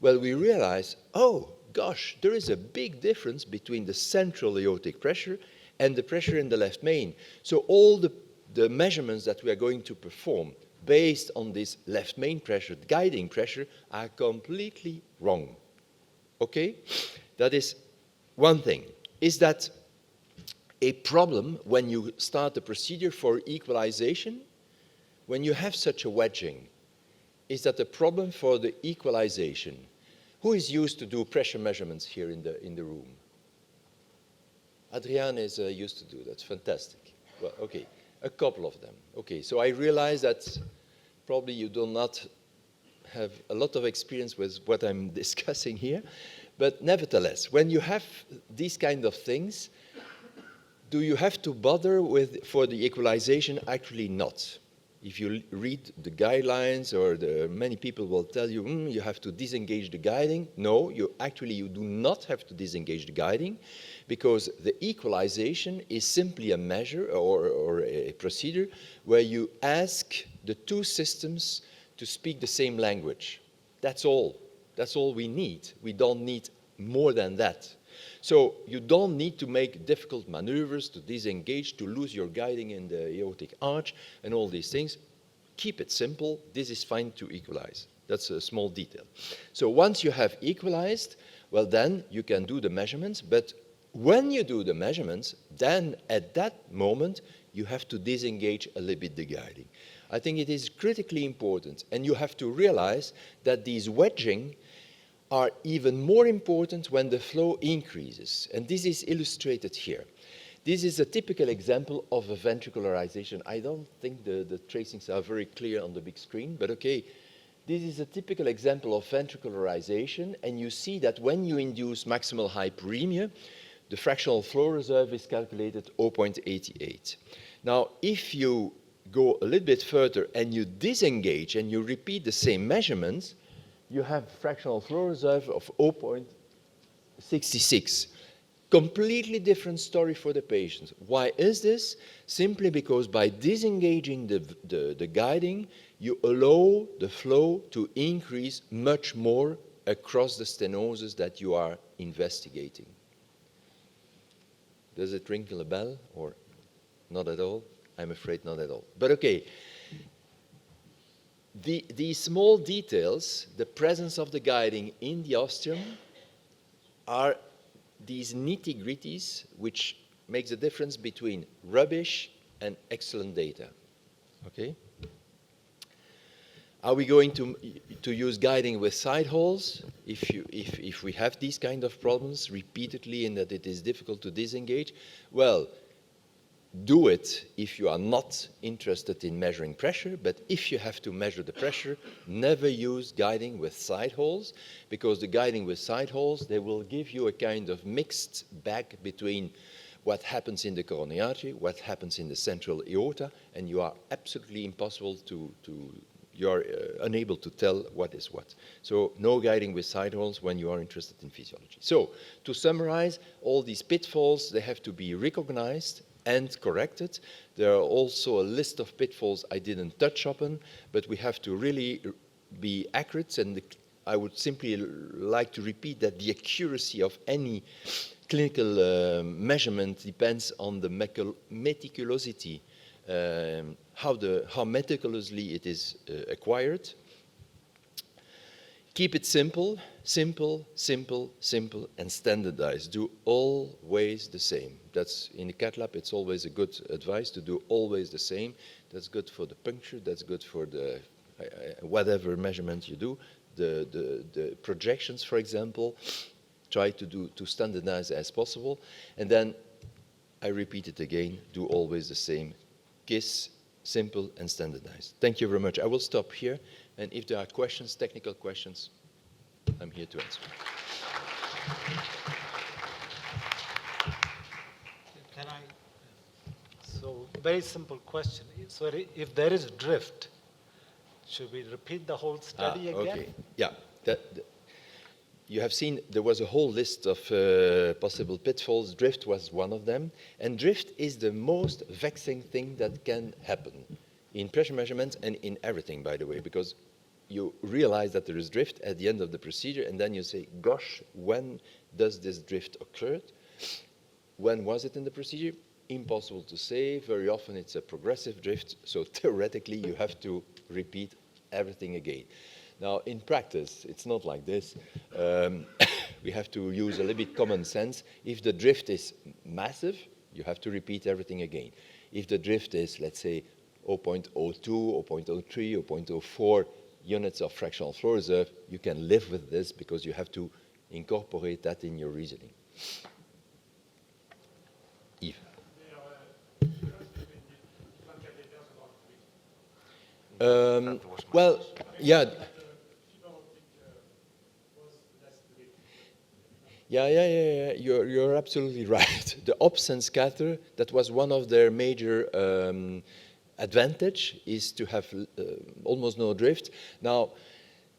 well, we realize, oh, gosh, there is a big difference between the central aortic pressure and the pressure in the left main. So all the measurements that we are going to perform based on this left main pressure, guiding pressure, are completely wrong. Okay? That is one thing. Is that a problem when you start the procedure for equalization? When you have such a wedging, is that a problem for the equalization? Who is used to do pressure measurements here in the room? Adriaan is used to do that. Fantastic. Well, okay, a couple of them. Okay, so I realize that probably you do not have a lot of experience with what I'm discussing here, but nevertheless, when you have these kind of things, do you have to bother for the equalization? Actually not. If you read the guidelines, or many people will tell you, you have to disengage the guiding. No, you do not have to disengage the guiding, because the equalization is simply a measure or a procedure where you ask the two systems to speak the same language. That's all. That's all we need. We don't need more than that. So you don't need to make difficult maneuvers to disengage, to lose your guiding in the aortic arch and all these things. Keep it simple. This is fine to equalize. That's a small detail. So once you have equalized, well, then you can do the measurements. But when you do the measurements, then at that moment, you have to disengage a little bit the guiding. I think it is critically important. And you have to realize that these wedging are even more important when the flow increases. And this is illustrated here. This is a typical example of a ventricularization. I don't think the tracings are very clear on the big screen, but okay. This is a typical example of ventricularization, and you see that when you induce maximal hyperemia, the fractional flow reserve is calculated 0.88. Now, if you go a little bit further and you disengage and you repeat the same measurements, you have fractional flow reserve of 0.66. Completely different story for the patients. Why is this? Simply because by disengaging the guiding, you allow the flow to increase much more across the stenosis that you are investigating. Does it ring a bell or not at all? I'm afraid not at all. But okay. These small details, the presence of the guiding in the ostium, are these nitty-gritties which makes the difference between rubbish and excellent data. Okay? Are we going to use guiding with side holes if we have these kind of problems repeatedly and that it is difficult to disengage? Well, do it if you are not interested in measuring pressure, but if you have to measure the pressure, never use guiding with side holes, because the guiding with side holes, they will give you a kind of mixed bag between what happens in the coronary artery, what happens in the central aorta, and you are absolutely impossible you're unable to tell what is what. So no guiding with side holes when you are interested in physiology. So to summarize, all these pitfalls, they have to be recognized and corrected. There are also a list of pitfalls I didn't touch upon, but we have to really be accurate, and I would simply like to repeat that the accuracy of any clinical measurement depends on the meticulosity, how meticulously it is acquired. Keep it simple, simple, simple, simple, and standardized. Do always the same. That's in the cath lab, it's always a good advice to do always the same. That's good for the puncture, that's good for the whatever measurement you do. the projections, for example, try to standardize as possible, and then I repeat it again, do always the same. KISS, simple and standardized. Thank you very much. I will stop here, and if there are questions, technical questions, I'm here to answer. Can I? So, very simple question. So, if there is drift, should we repeat the whole study again? Okay. Yeah. You have seen there was a whole list of possible pitfalls. Drift was one of them. And drift is the most vexing thing that can happen in pressure measurements and in everything, by the way, because you realize that there is drift at the end of the procedure, and then you say, gosh, when does this drift occur? When was it in the procedure? Impossible to say. Very often it's a progressive drift, so theoretically you have to repeat everything again. Now, in practice, it's not like this. We have to use a little bit common sense. If the drift is massive, you have to repeat everything again. If the drift is, let's say, 0.02, 0.03, 0.04 units of fractional flow reserve, you can live with this because you have to incorporate that in your reasoning. Yves. Well, yeah. Yeah. You're absolutely right. The Opsen scatter, that was one of their major advantage, is to have almost no drift. Now,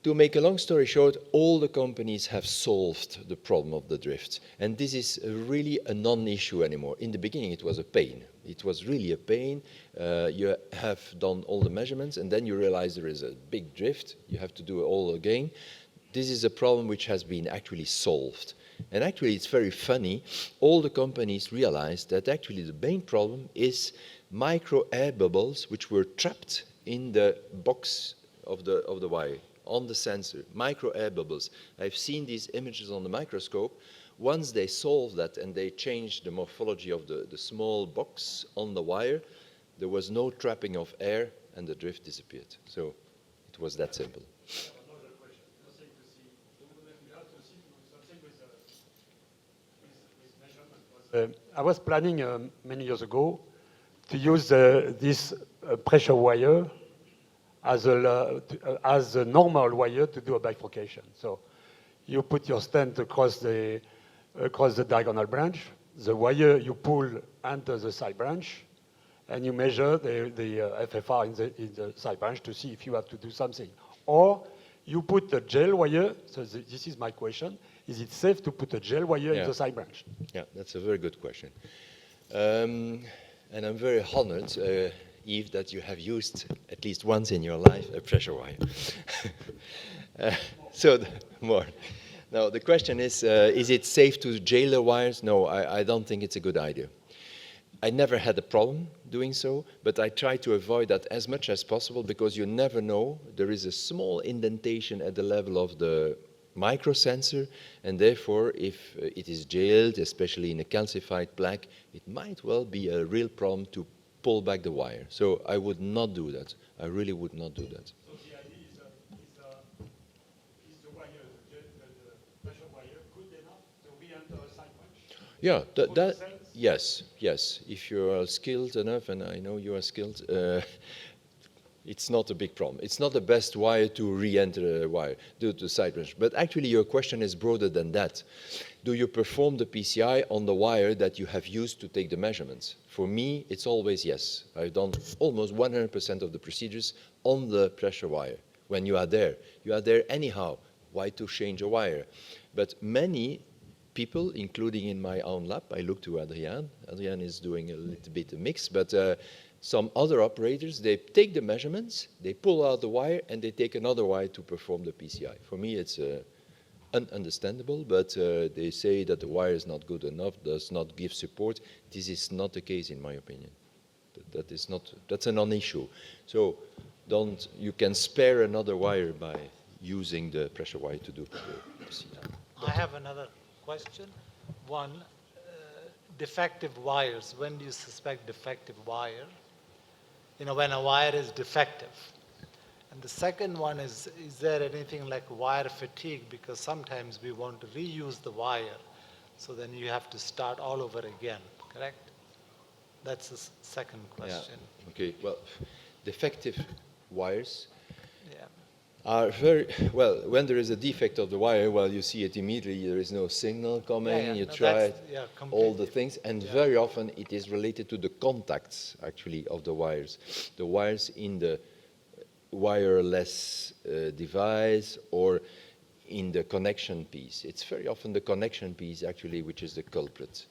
to make a long story short, all the companies have solved the problem of the drift. And this is really a non-issue anymore. In the beginning, it was a pain. It was really a pain. You have done all the measurements, and then you realize there is a big drift. You have to do it all again. This is a problem which has been actually solved. And actually, it's very funny. All the companies realized that actually the main problem is micro air bubbles which were trapped in the box of the wire, on the sensor, micro air bubbles. I've seen these images on the microscope. Once they solved that and they changed the morphology of the small box on the wire, there was no trapping of air and the drift disappeared. So it was that simple. I was planning many years ago to use this pressure wire as a normal wire to do a bifurcation. So you put your stent across the diagonal branch, the wire you pull enters the side branch, and you measure the FFR in the side branch to see if you have to do something. Or you put a gel wire, so this is my question, is it safe to put a gel wire in the side branch? Yeah, that's a very good question. And I'm very honored, Yves, that you have used at least once in your life a pressure wire. More. Now, the question is it safe to gel the wires? No, I don't think it's a good idea. I never had a problem doing so, but I try to avoid that as much as possible because you never know. There is a small indentation at the level of the microsensor, and therefore, if it is gelled, especially in a calcified plaque, it might well be a real problem to pull back the wire. So I would not do that. I really would not do that. So the idea is the wire, the pressure wire, good enough to re-enter a side branch? Yeah, yes. If you are skilled enough, and I know you are skilled, it's not a big problem. It's not the best wire to re-enter a wire due to side branch. But actually, your question is broader than that. Do you perform the PCI on the wire that you have used to take the measurements? For me, it's always yes. I've done almost 100% of the procedures on the pressure wire. When you are there anyhow. Why to change a wire? But many people, including in my own lab, I look to Adrian. Adrian is doing a little bit of mix, but some other operators, they take the measurements, they pull out the wire, and they take another wire to perform the PCI. For me, it's ununderstandable, but they say that the wire is not good enough, does not give support. This is not the case, in my opinion. That's a non-issue. So you can spare another wire by using the pressure wire to do the PCI. I have another question. One, defective wires. When do you suspect defective wire? When a wire is defective. And the second one is there anything like wire fatigue? Because sometimes we want to reuse the wire, so then you have to start all over again, correct? That's the second question. Yeah. Okay. Well, defective wires Yeah. are very well. When there is a defect of the wire, well, you see it immediately. There is no signal coming. Yeah, You no, try that's- yeah, all the completely. things, and Yeah. very often it is related to the contacts actually of the wires. The wires in the wireless device or in the connection piece. It's very often the connection piece actually which is the culprit.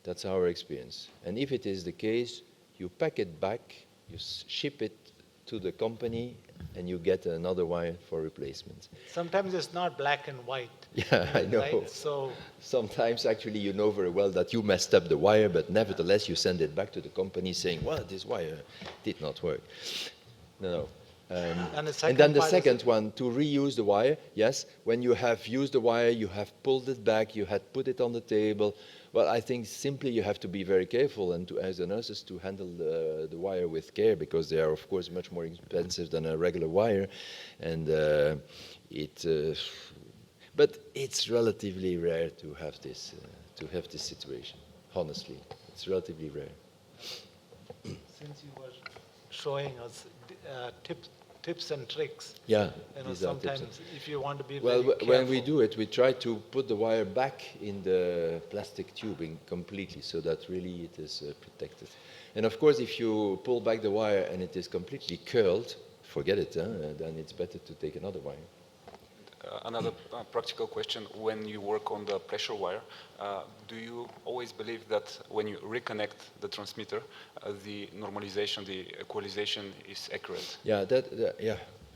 That's our experience. And if it is the case, you pack it back, you ship it to the company, and you get another wire for replacement. Sometimes it's not black and white. Yeah, I know. Right? So, Sometimes actually you know very well that you messed up the wire, but nevertheless you send it back to the company saying, well, this wire did not work. No. And the And second then the part is- second one, to reuse the wire, yes, when you have used the wire, you have pulled it back, you had put it on the table. Well, I think simply you have to be very careful and to ask the nurses to handle the wire with care, because they are, of course, much more expensive than a regular wire. And but it's relatively rare to have this situation, honestly. It's relatively rare. since you were showing us tips and tricks, Yeah, you know, these are tips and- sometimes if you want to be Well, very when we careful- do it, we try to put the wire back in the plastic tubing completely, so that really it is protected. And of course, if you pull back the wire and it is completely curled, forget it, then it's better to take another wire. Another practical question, when you work on the pressure wire, do you always believe that when you reconnect the transmitter, the normalization, the equalization is accurate? Yeah,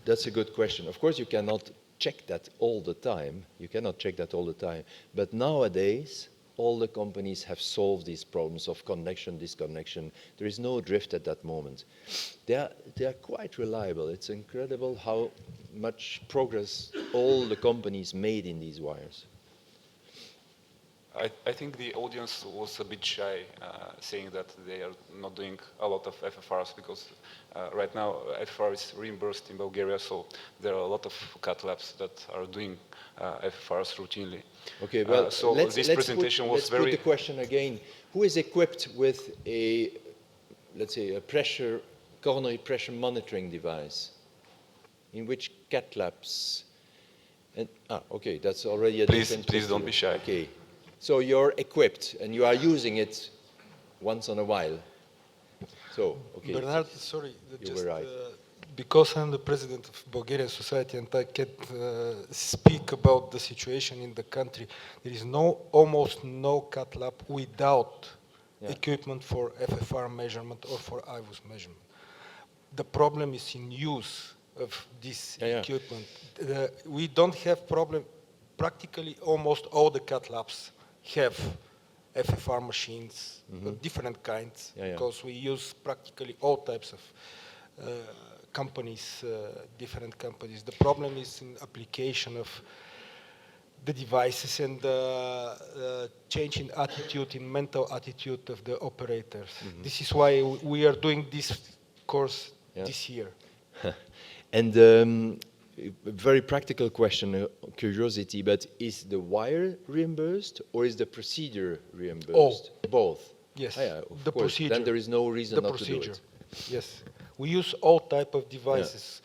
that's a good question. Of course, you cannot check that all the time. But nowadays, all the companies have solved these problems of connection, disconnection. There is no drift at that moment. They are quite reliable. It's incredible how much progress all the companies made in these wires. I think the audience was a bit shy saying that they are not doing a lot of FFRs, because right now FFR is reimbursed in Bulgaria, so there are a lot of cath labs that are doing FFRs routinely. Okay, well, so this presentation was let's very... put the question again. Who is equipped with a, let's say, a coronary pressure monitoring device? In which cath labs? Okay, that's already a different... Please don't be shy. Okay, so you're equipped and you are using it once in a while. So, okay. Bernard, sorry, You were right. Because I'm the president of Bulgarian Society and I can speak about the situation in the country, there is almost no cath lab without equipment for FFR measurement or for IVUS measurement. The problem is in use of this equipment. We don't have problem. Practically almost all the cath labs have FFR machines, different kinds, because we use practically all types of companies, different companies. The problem is in application of the devices and the change in attitude, in mental attitude of the operators. This is why we are doing this course this year. And a very practical question, curiosity, but is the wire reimbursed or is the procedure reimbursed? Both. Yes, Of the course. procedure. Then there is no reason not to do it. Yes, we use all type of devices,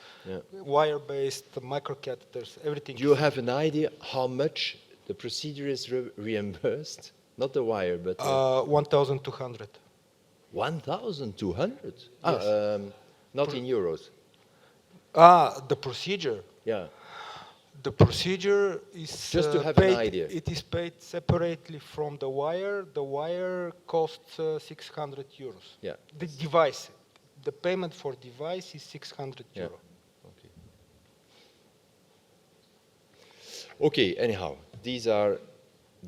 wire-based, microcatheters, everything. Do you have an idea how much the procedure is reimbursed? Not the wire, but 1,200. 1,200? Not in euros. The procedure. Yeah. The procedure is Just to have paid, an idea. It is paid separately from the wire. The wire costs 600 euros. Yeah. The device, the payment for device is 600 Yeah. euro. Okay, anyhow, these are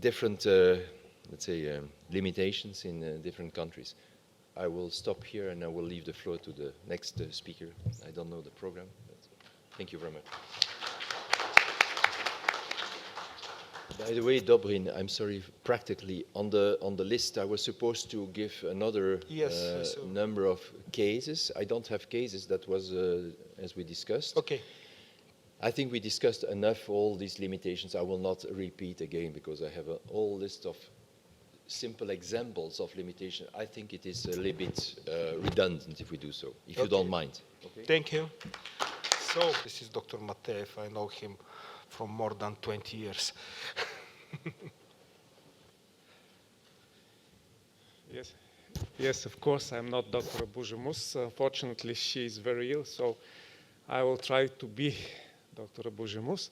different, let's say, limitations in different countries. I will stop here and I will leave the floor to the next speaker. I don't know the program. But thank you very much. By the way, Dobrin, I'm sorry, practically, on the list, I was supposed to give another Yes, I saw. number of cases. I don't have cases, that was as we discussed. Okay. I think we discussed enough all these limitations. I will not repeat again because I have a whole list of simple examples of limitation. I think it is a little bit redundant if we do so, if you don't mind. Okay? Thank you. So, this is Dr. Mateev. I know him from more than 20 years. Yes, yes, of course, I'm not Dr. Bujemus. Unfortunately, she is very ill, so I will try to be Dr. Bujemus.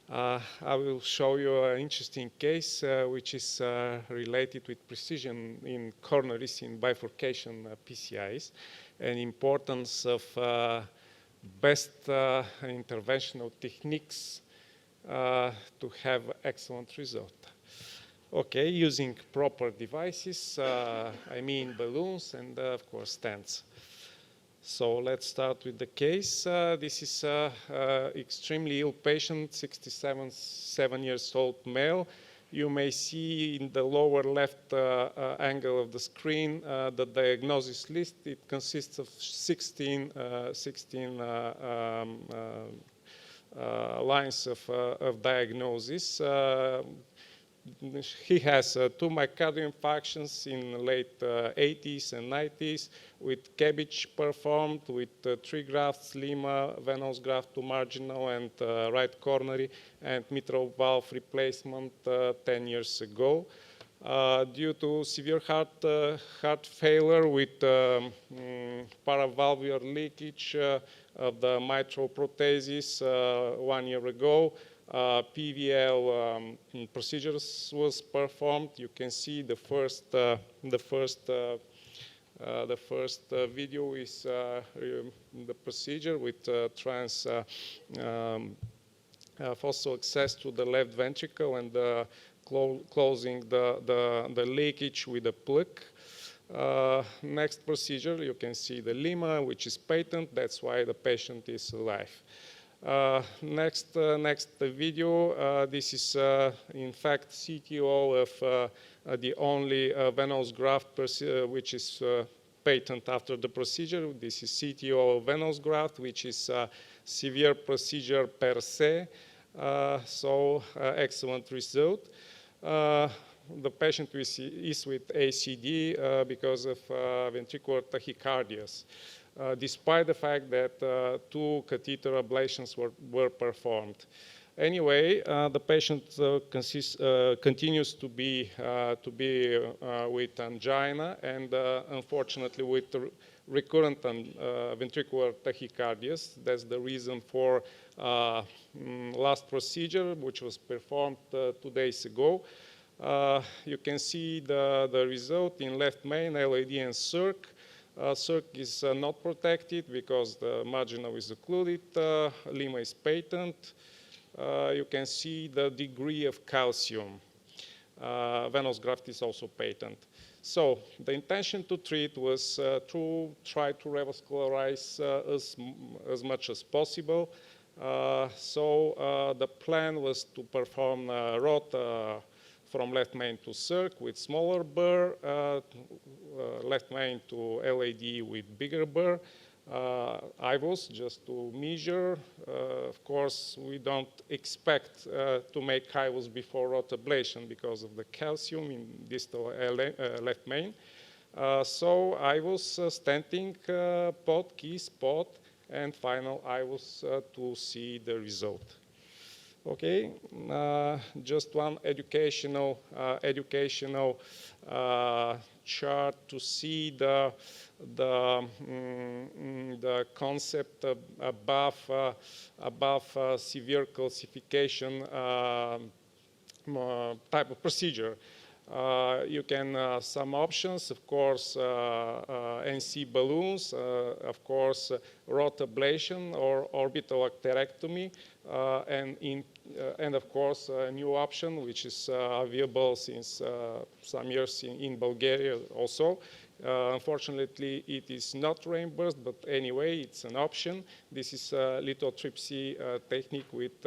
I will show you an interesting case which is related with precision in coronaries in bifurcation PCIs and importance of best interventional techniques to have excellent result. Okay, using proper devices, I mean balloons and of course stents. So let's start with the case. This is an extremely ill patient, 7 years old male. You may see in the lower left angle of the screen the diagnosis list. It consists of 16 lines of diagnosis. He has 2 myocardial infarctions in late 80s and 90s with CABG performed with 3 grafts, Lima, venous graft to marginal and right coronary, and mitral valve replacement 10 years ago. Due to severe heart failure with paravalvular leakage of the mitral prothesis 1 year ago, PVL procedures was performed. You can see the first video is the procedure with transfossal access to the left ventricle and closing the leakage with a plug. Next procedure, you can see the Lima, which is patent. That's why the patient is alive. Next video, this is in fact CTO of the only venous graft which is patent after the procedure. This is CTO venous graft, which is a severe procedure per se, so excellent result. The patient is with ACD because of ventricular tachycardias. Despite the fact that 2 catheter ablations were performed. Anyway, the patient continues to be with angina and unfortunately with recurrent ventricular tachycardias. That's the reason for last procedure, which was performed 2 days ago. You can see the result in left main, LAD and circ. Circ is not protected because the marginal is occluded. Lima is patent. You can see the degree of calcium. Venous graft is also patent. So the intention to treat was to try to revascularize as much as possible. So the plan was to perform ROT from left main to circ with smaller burr, left main to LAD with bigger burr, IVUS just to measure. Of course, we don't expect to make IVUS before ROT ablation because of the calcium in distal left main. So IVUS stenting pot, key spot, and final IVUS to see the result. Okay, just one educational chart to see the concept above severe calcification type of procedure. You can some options, of course, NC balloons, of course, ROT ablation or orbital atherectomy, and of course, a new option which is available since some years in Bulgaria also. Unfortunately, it is not reimbursed, but anyway, it's an option. This is lithotripsy technique with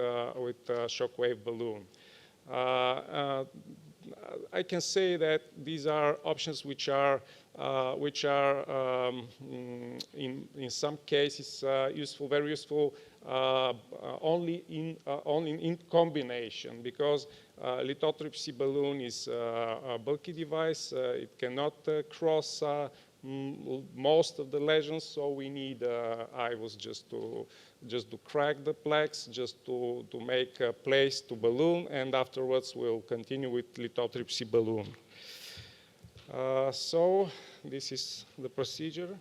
shockwave balloon. I can say that these are options which are in some cases useful, very useful, only in combination, because lithotripsy balloon is a bulky device. It cannot cross most of the lesions, so we need IVUS just to crack the plaques, just to make a place to balloon, and afterwards we'll continue with lithotripsy balloon. So this is the procedure.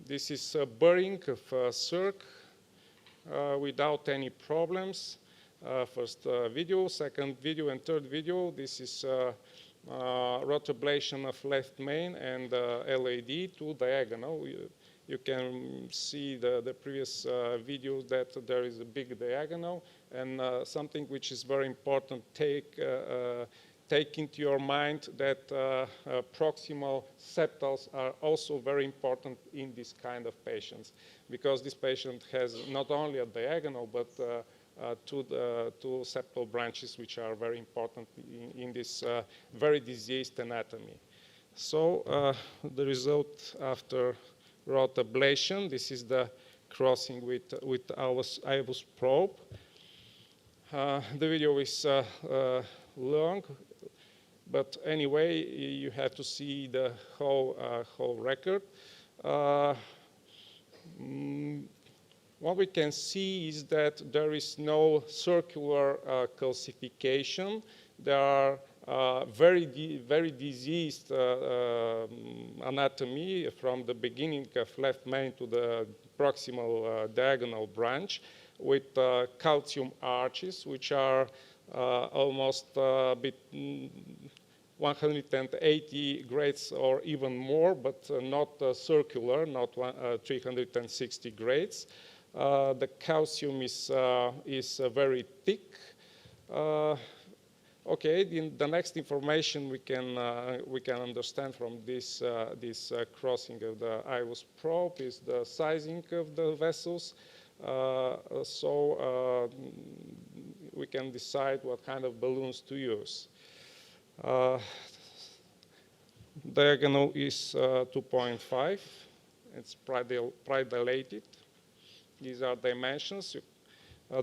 This is a burying of circ without any problems. First video, second video, and third video. This is rotablation of left main and LAD, two diagonal. You can see the previous video that there is a big diagonal, and something which is very important, take into your mind that proximal septals are also very important in this kind of patients, because this patient has not only a diagonal, but two septal branches, which are very important in this very diseased anatomy. So the result after rotablation, this is the crossing with IVUS probe. The video is long, but anyway, you have to see the whole record. What we can see is that there is no circular calcification. There are very diseased anatomy from the beginning of left main to the proximal diagonal branch, with calcium arches, which are almost 180 grades or even more, but not circular, not 360 grades. The calcium is very thick. Okay, the next information we can understand from this crossing of the IVUS probe is the sizing of the vessels. So we can decide what kind of balloons to use. Diagonal is 2.5. It's pre-dilated. These are dimensions.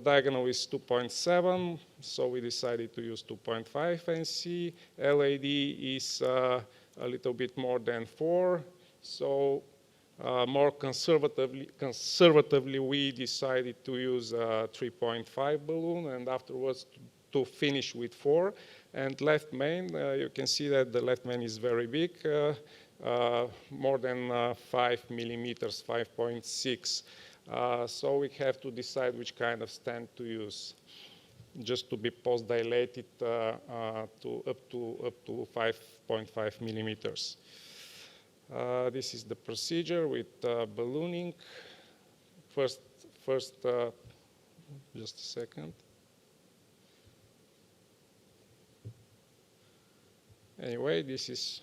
Diagonal is 2.7, so we decided to use 2.5 NC. LAD is a little bit more than 4, so more conservatively we decided to use a 3.5 balloon, and afterwards to finish with 4. And left main, you can see that the left main is very big, more than 5 millimeters, 5.6. So we have to decide which kind of stent to use, just to be post-dilated up to 5.5 millimeters. This is the procedure with ballooning. First, just a second. Anyway, this is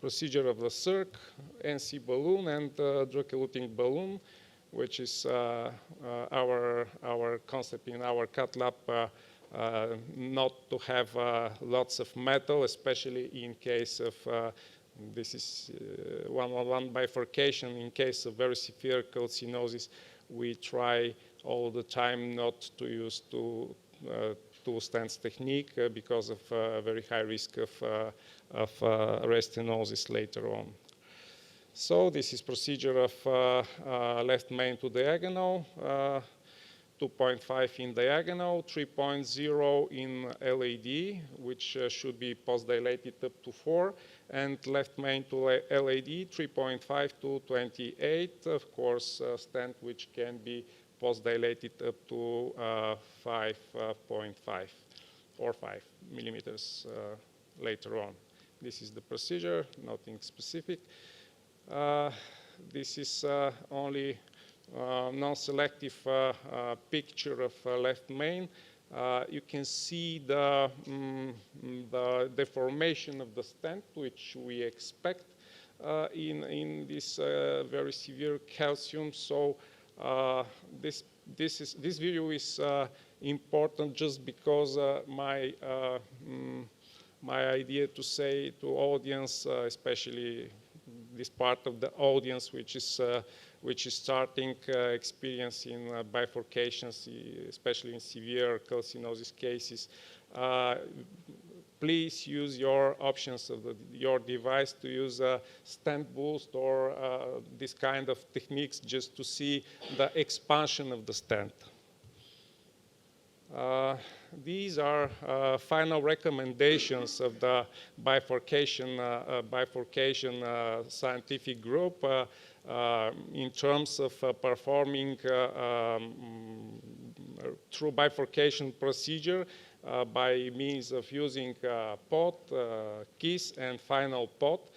procedure of the circ, NC balloon, and drug-eluting balloon, which is our concept in our cath lab, not to have lots of metal, especially in case of, this is one-on-one bifurcation. In case of very severe calcinosis, we try all the time not to use two stents technique because of very high risk of restenosis later on. So this is procedure of left main to diagonal, 2.5 in diagonal, 3.0 in LAD, which should be post-dilated up to 4, and left main to LAD, 3.5 to 28, of course, stent which can be post-dilated up to 5.5 or 5 millimeters later on. This is the procedure, nothing specific. This is only non-selective picture of left main. You can see the deformation of the stent, which we expect. in this very severe calcium. So this video is important just because my idea to say to audience, especially this part of the audience which is starting experiencing bifurcations, especially in severe calcinosis cases. Please use your options of your device to use a stent boost or this kind of techniques just to see the expansion of the stent. These are final recommendations of the bifurcation scientific group in terms of performing true bifurcation procedure by means of using POT, KISS, and final POT.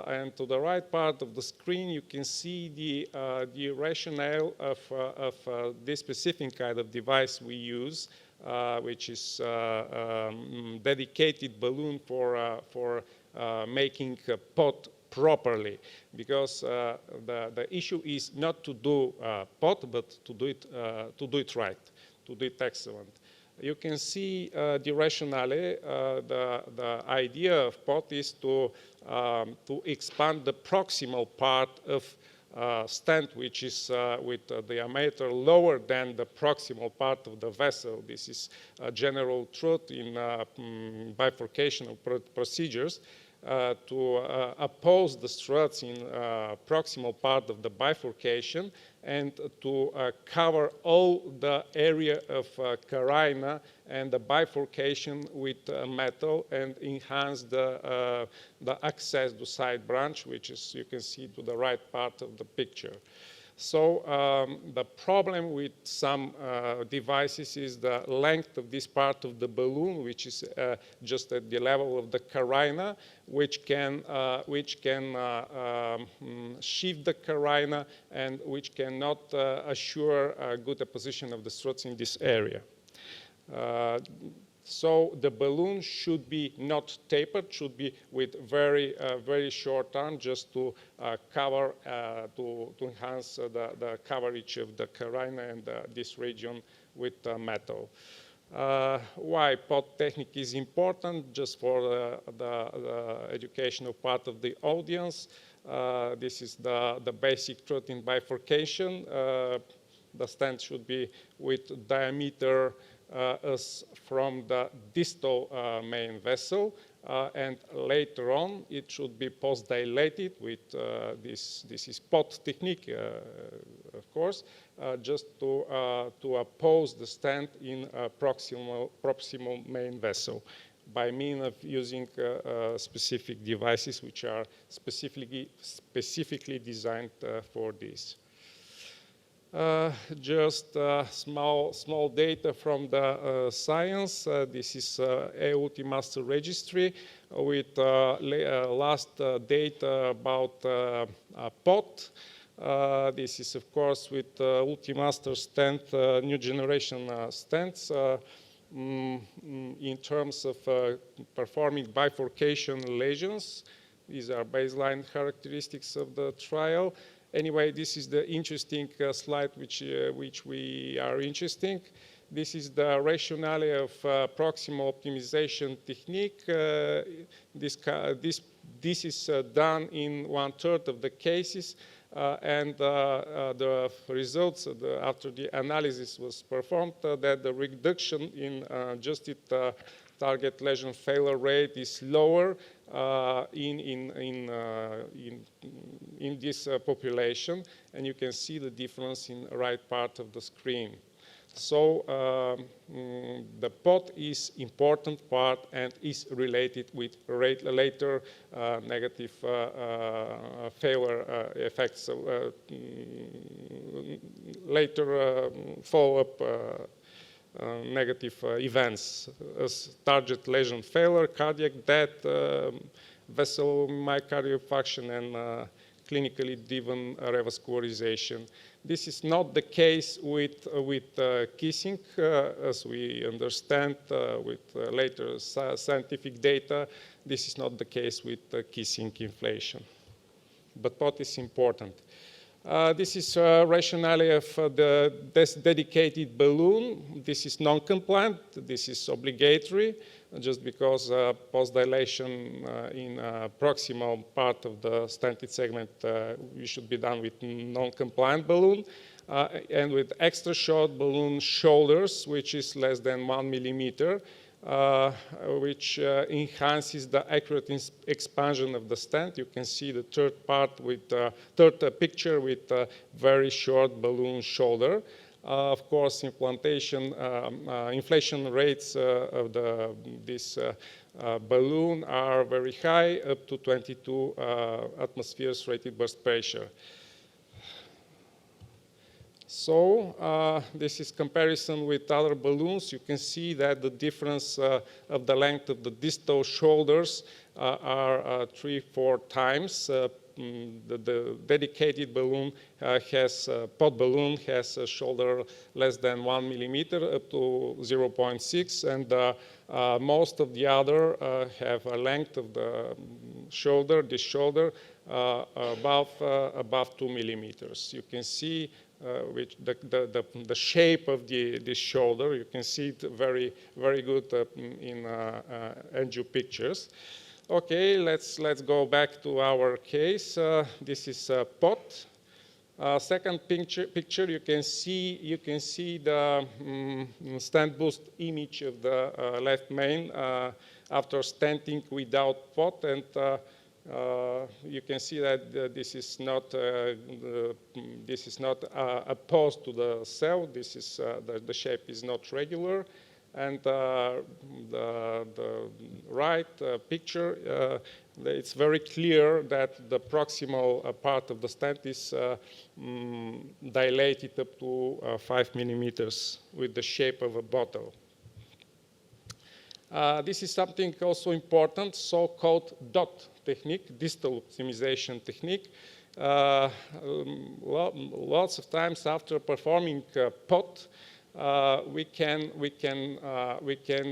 And to the right part of the screen, you can see the rationale of this specific kind of device we use, which is dedicated balloon for making a POT properly, because the issue is not to do POT, but to do it right, to do it excellent. You can see the rationale. The idea of POT is to expand the proximal part of stent, which is with the diameter lower than the proximal part of the vessel. This is a general truth in bifurcation procedures. To oppose the struts in proximal part of the bifurcation and to cover all the area of carina and the bifurcation with metal and enhance the access to side branch, which is, you can see to the right part of the picture. So the problem with some devices is the length of this part of the balloon, which is just at the level of the carina, which can shift the carina and which cannot assure a good position of the struts in this area. So the balloon should be not tapered, should be with very short arm, just to cover, to enhance the coverage of the carina and this region with metal. Why POT technique is important? Just for the educational part of the audience. This is the basic truth in bifurcation. The stent should be with diameter as from the distal main vessel, and later on it should be post-dilated with this is POT technique, of course, just to oppose the stent in proximal main vessel by means of using specific devices which are specifically designed for this. Just small data from the science. This is Ultimaster registry with last data about POT. This is, of course, with Ultimaster stent, new generation stents. In terms of performing bifurcation lesions, these are baseline characteristics of the trial. Anyway, this is the interesting slide which we are interested. This is the rationale of proximal optimization technique. This is done in 1/3 of the cases, and the results after the analysis was performed that the reduction in adjusted target lesion failure rate is lower in this population, and you can see the difference in the right part of the screen. So the POT is important part and is related with later negative failure effects, later follow-up negative events as target lesion failure, cardiac death, vessel myocardial infarction, and clinically driven revascularization. This is not the case with kissing, as we understand with later scientific data. This is not the case with kissing inflation. but POT is important. This is rationale of this dedicated balloon. This is non-compliant. This is obligatory, just because post-dilation in proximal part of the stented segment you should be done with non-compliant balloon. And with extra short balloon shoulders, which is less than 1 millimeter, which enhances the accurate expansion of the stent. You can see the third part with third picture with very short balloon shoulder. Of course, inflation rates of this balloon are very high, up to 22 atmospheres rated burst pressure. So this is comparison with other balloons. You can see that the difference of the length of the distal shoulders are 3-4 times. The dedicated balloon POT balloon has a shoulder less than 1 millimeter up to 0.6, and most of the other have a length of the shoulder, this shoulder, above 2 millimeters. You can see which the shape of this shoulder. You can see it very, very good in angio pictures. Okay, let's go back to our case. This is POT. Second picture, you can see the stent boost image of the left main after stenting without POT, and you can see that this is not opposed to the cell. This is the shape is not regular, and the right picture, it's very clear that the proximal part of the stent is dilated up to 5 millimeters with the shape of a bottle. This is something also important, so-called DOT technique, distal optimization technique. Lots of times after performing POT, we can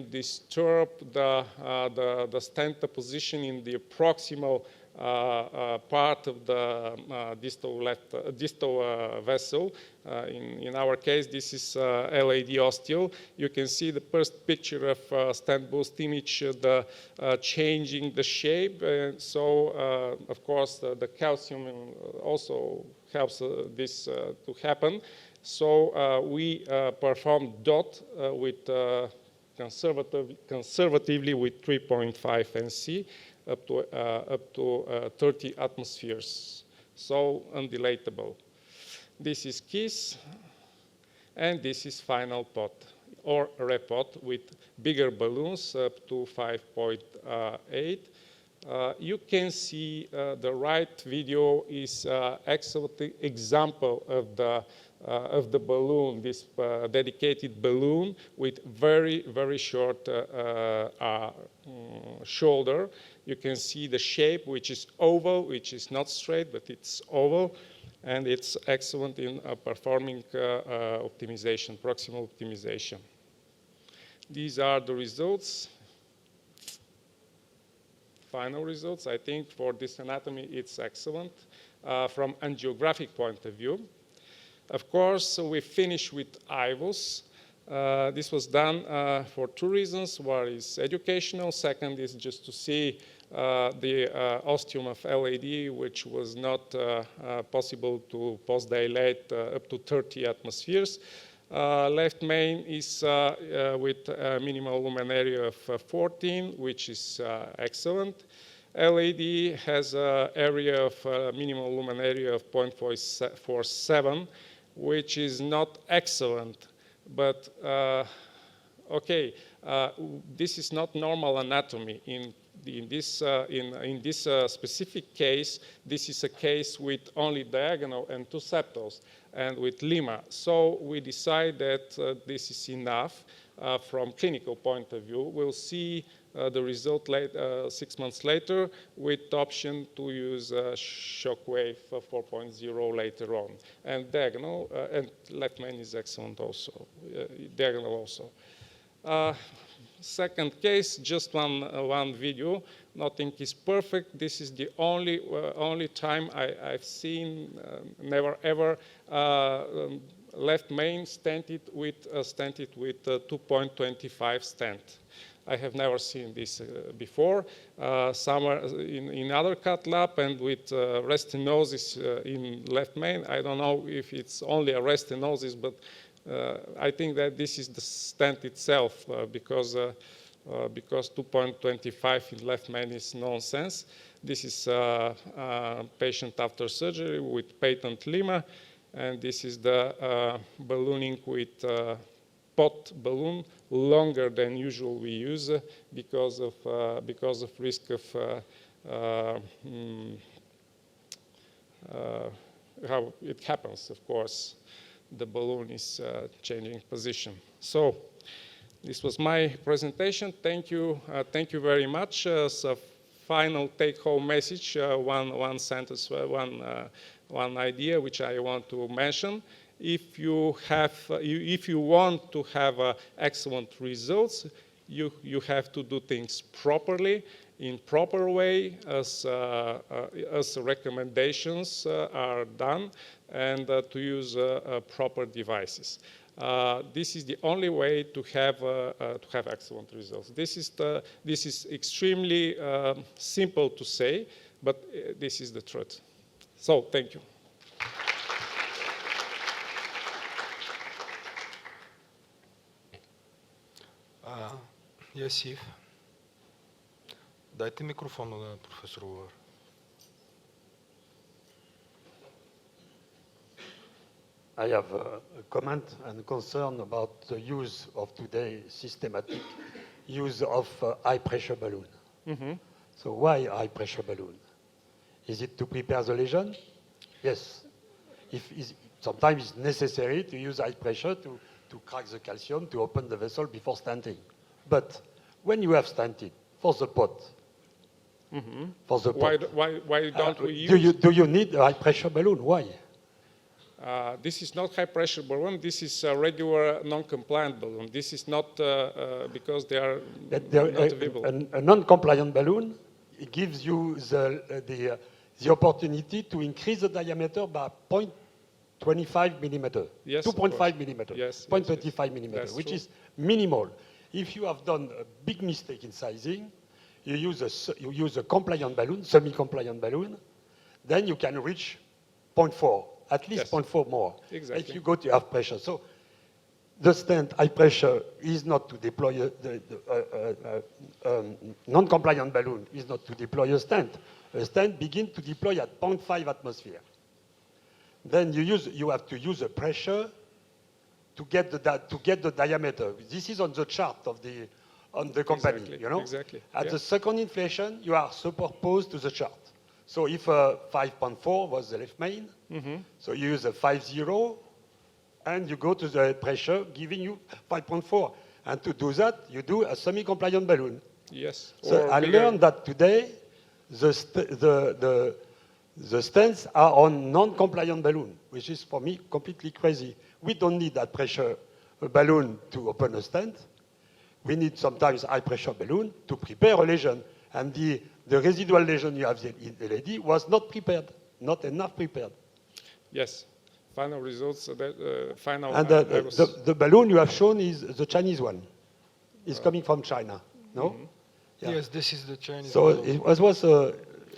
disturb the stent position in the proximal part of the distal vessel. In our case, this is LAD ostial. You can see the first picture of stent boost image, the changing the shape. So, of course, the calcium also helps this to happen. So we perform DOT with conservatively with 3.5 NC up to 30 atmospheres. So undilatable. This is KISS, and this is final POT or repot with bigger balloons up to 5.8. You can see the right video is excellent example of the balloon, this dedicated balloon with very, very short shoulder. You can see the shape, which is oval, which is not straight, but it's oval, and it's excellent in performing optimization, proximal optimization. These are the results. Final results. I think for this anatomy, it's excellent from angiographic point of view. Of course, we finish with IVUS. This was done for two reasons. One is educational. Second is just to see the ostium of LAD, which was not possible to post-dilate up to 30 atmospheres. Left main is with a minimal lumen area of 14, which is excellent. LAD has an area of minimal lumen area of 0.47, which is not excellent, but okay, this is not normal anatomy. In this specific case, this is a case with only diagonal and two septals, and with lima. So we decide that this is enough from clinical point of view. We'll see the result 6 months later with the option to use Shockwave 4.0 later on. And diagonal, and left main is excellent also, diagonal also. Second case, just one video Nothing is perfect. This is the only time I've seen, never ever, left main stented with 2.25 stent. I have never seen this before. Somewhere in other cath lab and with restenosis in left main. I don't know if it's only a restenosis, but I think that this is the stent itself because 2.25 in left main is nonsense. This is a patient after surgery with patent lima, and this is the ballooning with pot balloon, longer than usual we use because of risk of how it happens. Of course, the balloon is changing position. So this was my presentation. Thank you very much. So final take-home message, one sentence, one idea which I want to mention. If you want to have excellent results, you have to do things properly, in proper way, as recommendations are done, and to use proper devices. This is the only way to have excellent results. This is extremely simple to say, but this is the truth. So thank you. Yes, Yves. Дайте микрофона на професор Лъвър. I have a comment and concern about the use of today, systematic use of high pressure balloon. So why high pressure balloon? Is it to prepare the lesion? Yes. Sometimes it's necessary to use high pressure to crack the calcium, to open the vessel before stenting. But when you have stented for the pot, Why don't we use? Do you need a high pressure balloon? Why? This is not high pressure balloon. This is a regular non-compliant balloon. This is not because they are not available. A non-compliant balloon, it gives you the opportunity to increase the diameter by 0.25 millimeter, Yes, 2.5 millimeter, Yes, 0.25 millimeter, That's which true. is minimal. If you have done a big mistake in sizing, you use a compliant balloon, semi-compliant balloon, then you can reach 0.4, at least Yes. 0.4 more. Exactly. If you go to half pressure. So the stent high pressure is not to deploy non-compliant balloon is not to deploy a stent. A stent begins to deploy at 0.5 atmosphere. Then you have to use a pressure to get the diameter. This is on the chart on the company, Exactly, you know. exactly, At yeah. the second inflation, you are superposed to the chart. So if 5.4 was the left main, so you use a 5.0, and you go to the pressure giving you 5.4. And to do that, you do a semi-compliant balloon. Yes. So or I bigger. learned that today the stents are on non-compliant balloon, which is for me completely crazy. We don't need that pressure balloon to open a stent. We need sometimes high pressure balloon to prepare a lesion. And the residual lesion you have in the lady was not prepared, not enough prepared. Yes. Final results. Final. And the balloon you have shown is the Chinese one. It's coming from China, no? Yeah. Yes, this is the Chinese. So it was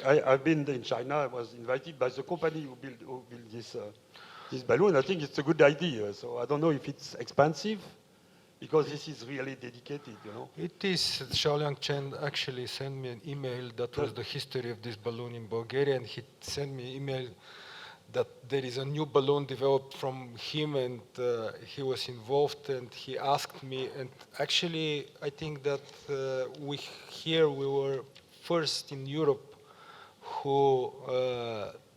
I've been in China. I was invited by the company who built this balloon. I think it's a good idea. So I don't know if it's expensive, because this is really dedicated, you know. It is. Xiaoliang Chen actually sent me an email that was the history of this balloon in Bulgaria, and he sent me an email that there is a new balloon developed from him, and he was involved, and he asked me, and actually I think that we were first in Europe who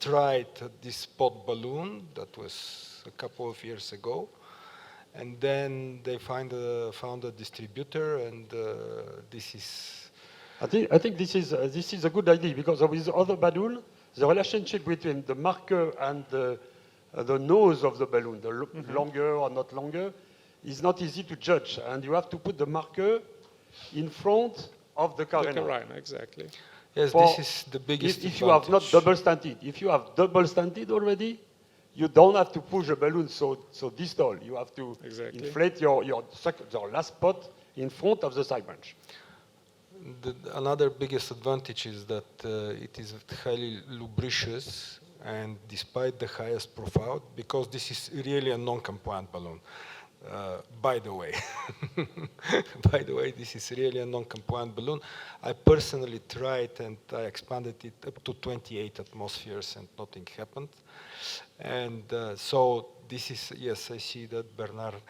tried this pot balloon. That was a couple of years ago. And then they found a distributor, and this is. I think this is a good idea, because with other balloon, the relationship between the marker and the nose of the balloon, the longer or not longer, is not easy to judge. And you have to put the marker in front of the The carina. carina, exactly. Yes, For- this is the biggest If you have not advantage. double stanted, if you have double stanted already, you don't have to push the balloon so distal. You have to Exactly. inflate your last pot in front of the side branch. Another biggest advantage is that it is highly lubricious, and despite the highest profile, because this is really a non-compliant balloon. By the way, this is really a non-compliant balloon. I personally tried and I expanded it up to 28 atmospheres and nothing happened. And so this is, yes, I see that Bernard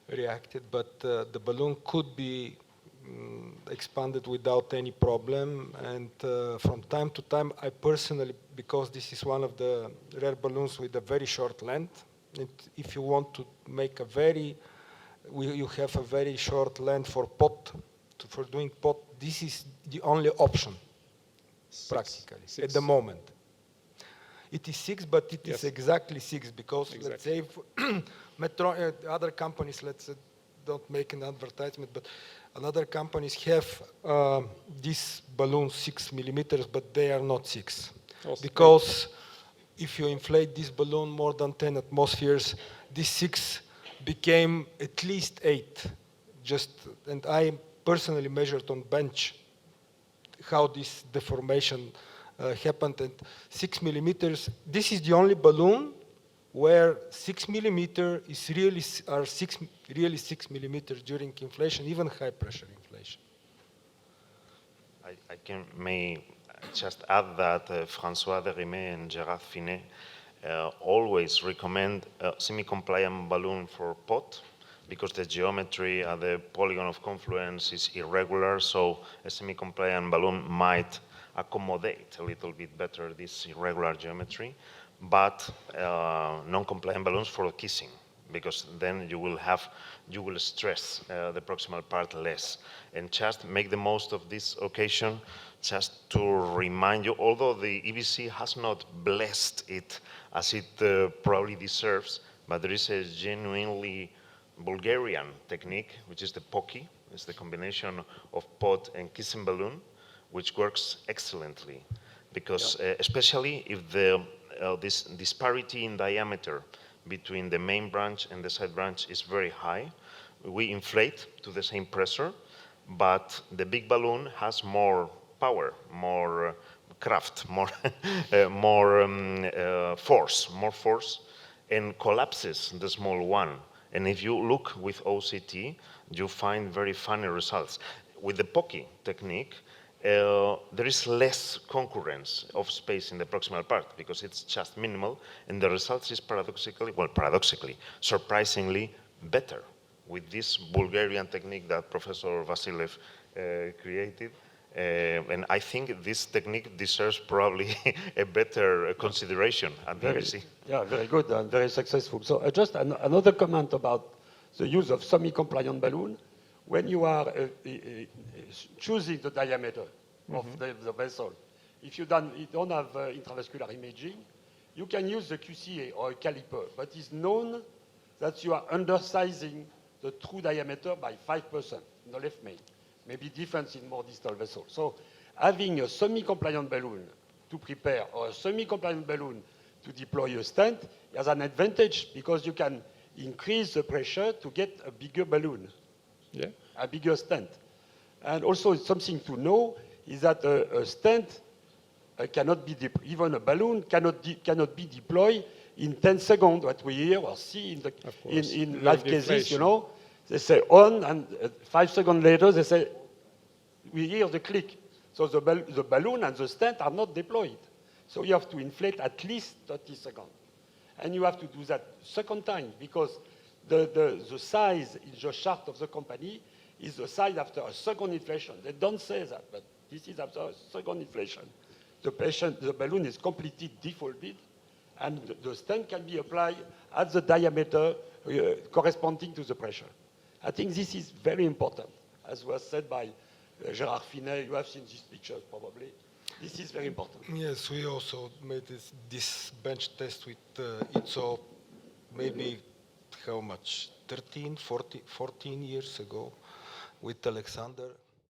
reacted, but the balloon could be expanded without any problem. And from time to time, I personally, because this is one of the rare balloons with a very short length, if you want to make a you have a very short length for pot, for doing pot, this is the only option, practically, at the moment. It is 6, but it is Yes. exactly 6, because let's say if other companies, let's say, don't make an advertisement, but other companies have this balloon 6 millimeters, but they are not 6. Also Because if you inflate this balloon more than 10 atmospheres, this 6 became at least 8. And I personally measured on bench how this deformation happened. And 6 millimeters, this is the only balloon where 6 millimeter is really 6 millimeters during inflation, even high pressure inflation. I may just add that François Derimet and Gérard Finet always recommend a semi-compliant balloon for pot, because the geometry at the polygon of confluence is irregular, so a semi-compliant balloon might accommodate a little bit better this irregular geometry, but non-compliant balloons for kissing, because then you will stress the proximal part less. And just make the most of this occasion just to remind you, although the EBC has not blessed it as it probably deserves, but there is a genuinely Bulgarian technique, which is the POKI. It's the combination of pot and kissing balloon, which works excellently, because especially if this disparity in diameter between the main branch and the side branch is very high, we inflate to the same pressure, but the big balloon has more power, more craft, more force, and collapses the small one. And if you look with OCT, you find very funny results. With the POKI technique, there is less concurrence of space in the proximal part because it's just minimal, and the result is paradoxically, surprisingly better with this Bulgarian technique that Professor Vasilev created. And I think this technique deserves probably a better consideration at the EBC. Yeah, very good and very successful. So just another comment about the use of semi-compliant balloon. When you are choosing the diameter of the vessel, if you don't have intravascular imaging, you can use the QCA or a caliper, but it's known that you are undersizing the true diameter by 5% in the left main. Maybe difference in more distal vessels. So having a semi-compliant balloon to prepare or a semi-compliant balloon to deploy a stent has an advantage because you can increase the pressure to get a bigger balloon, a bigger stent. And also something to know is that a stent cannot be, even a balloon cannot be deployed in 10 seconds, what we hear or see in live cases, you know. They say on, and 5 seconds later, they say, we hear the click. So the balloon and the stent are not deployed. So you have to inflate at least 30 seconds. And you have to do that second time because the size in the chart of the company is the size after a second inflation. They don't say that, but this is after a second inflation. The balloon is completely defolded, and the stent can be applied at the diameter corresponding to the pressure. I think this is very important, as was said by Gérard Finet. You have seen these pictures probably. This is very important. Yes, we also made this bench test with ITSO maybe how much, 13, 14 years ago with Alexander.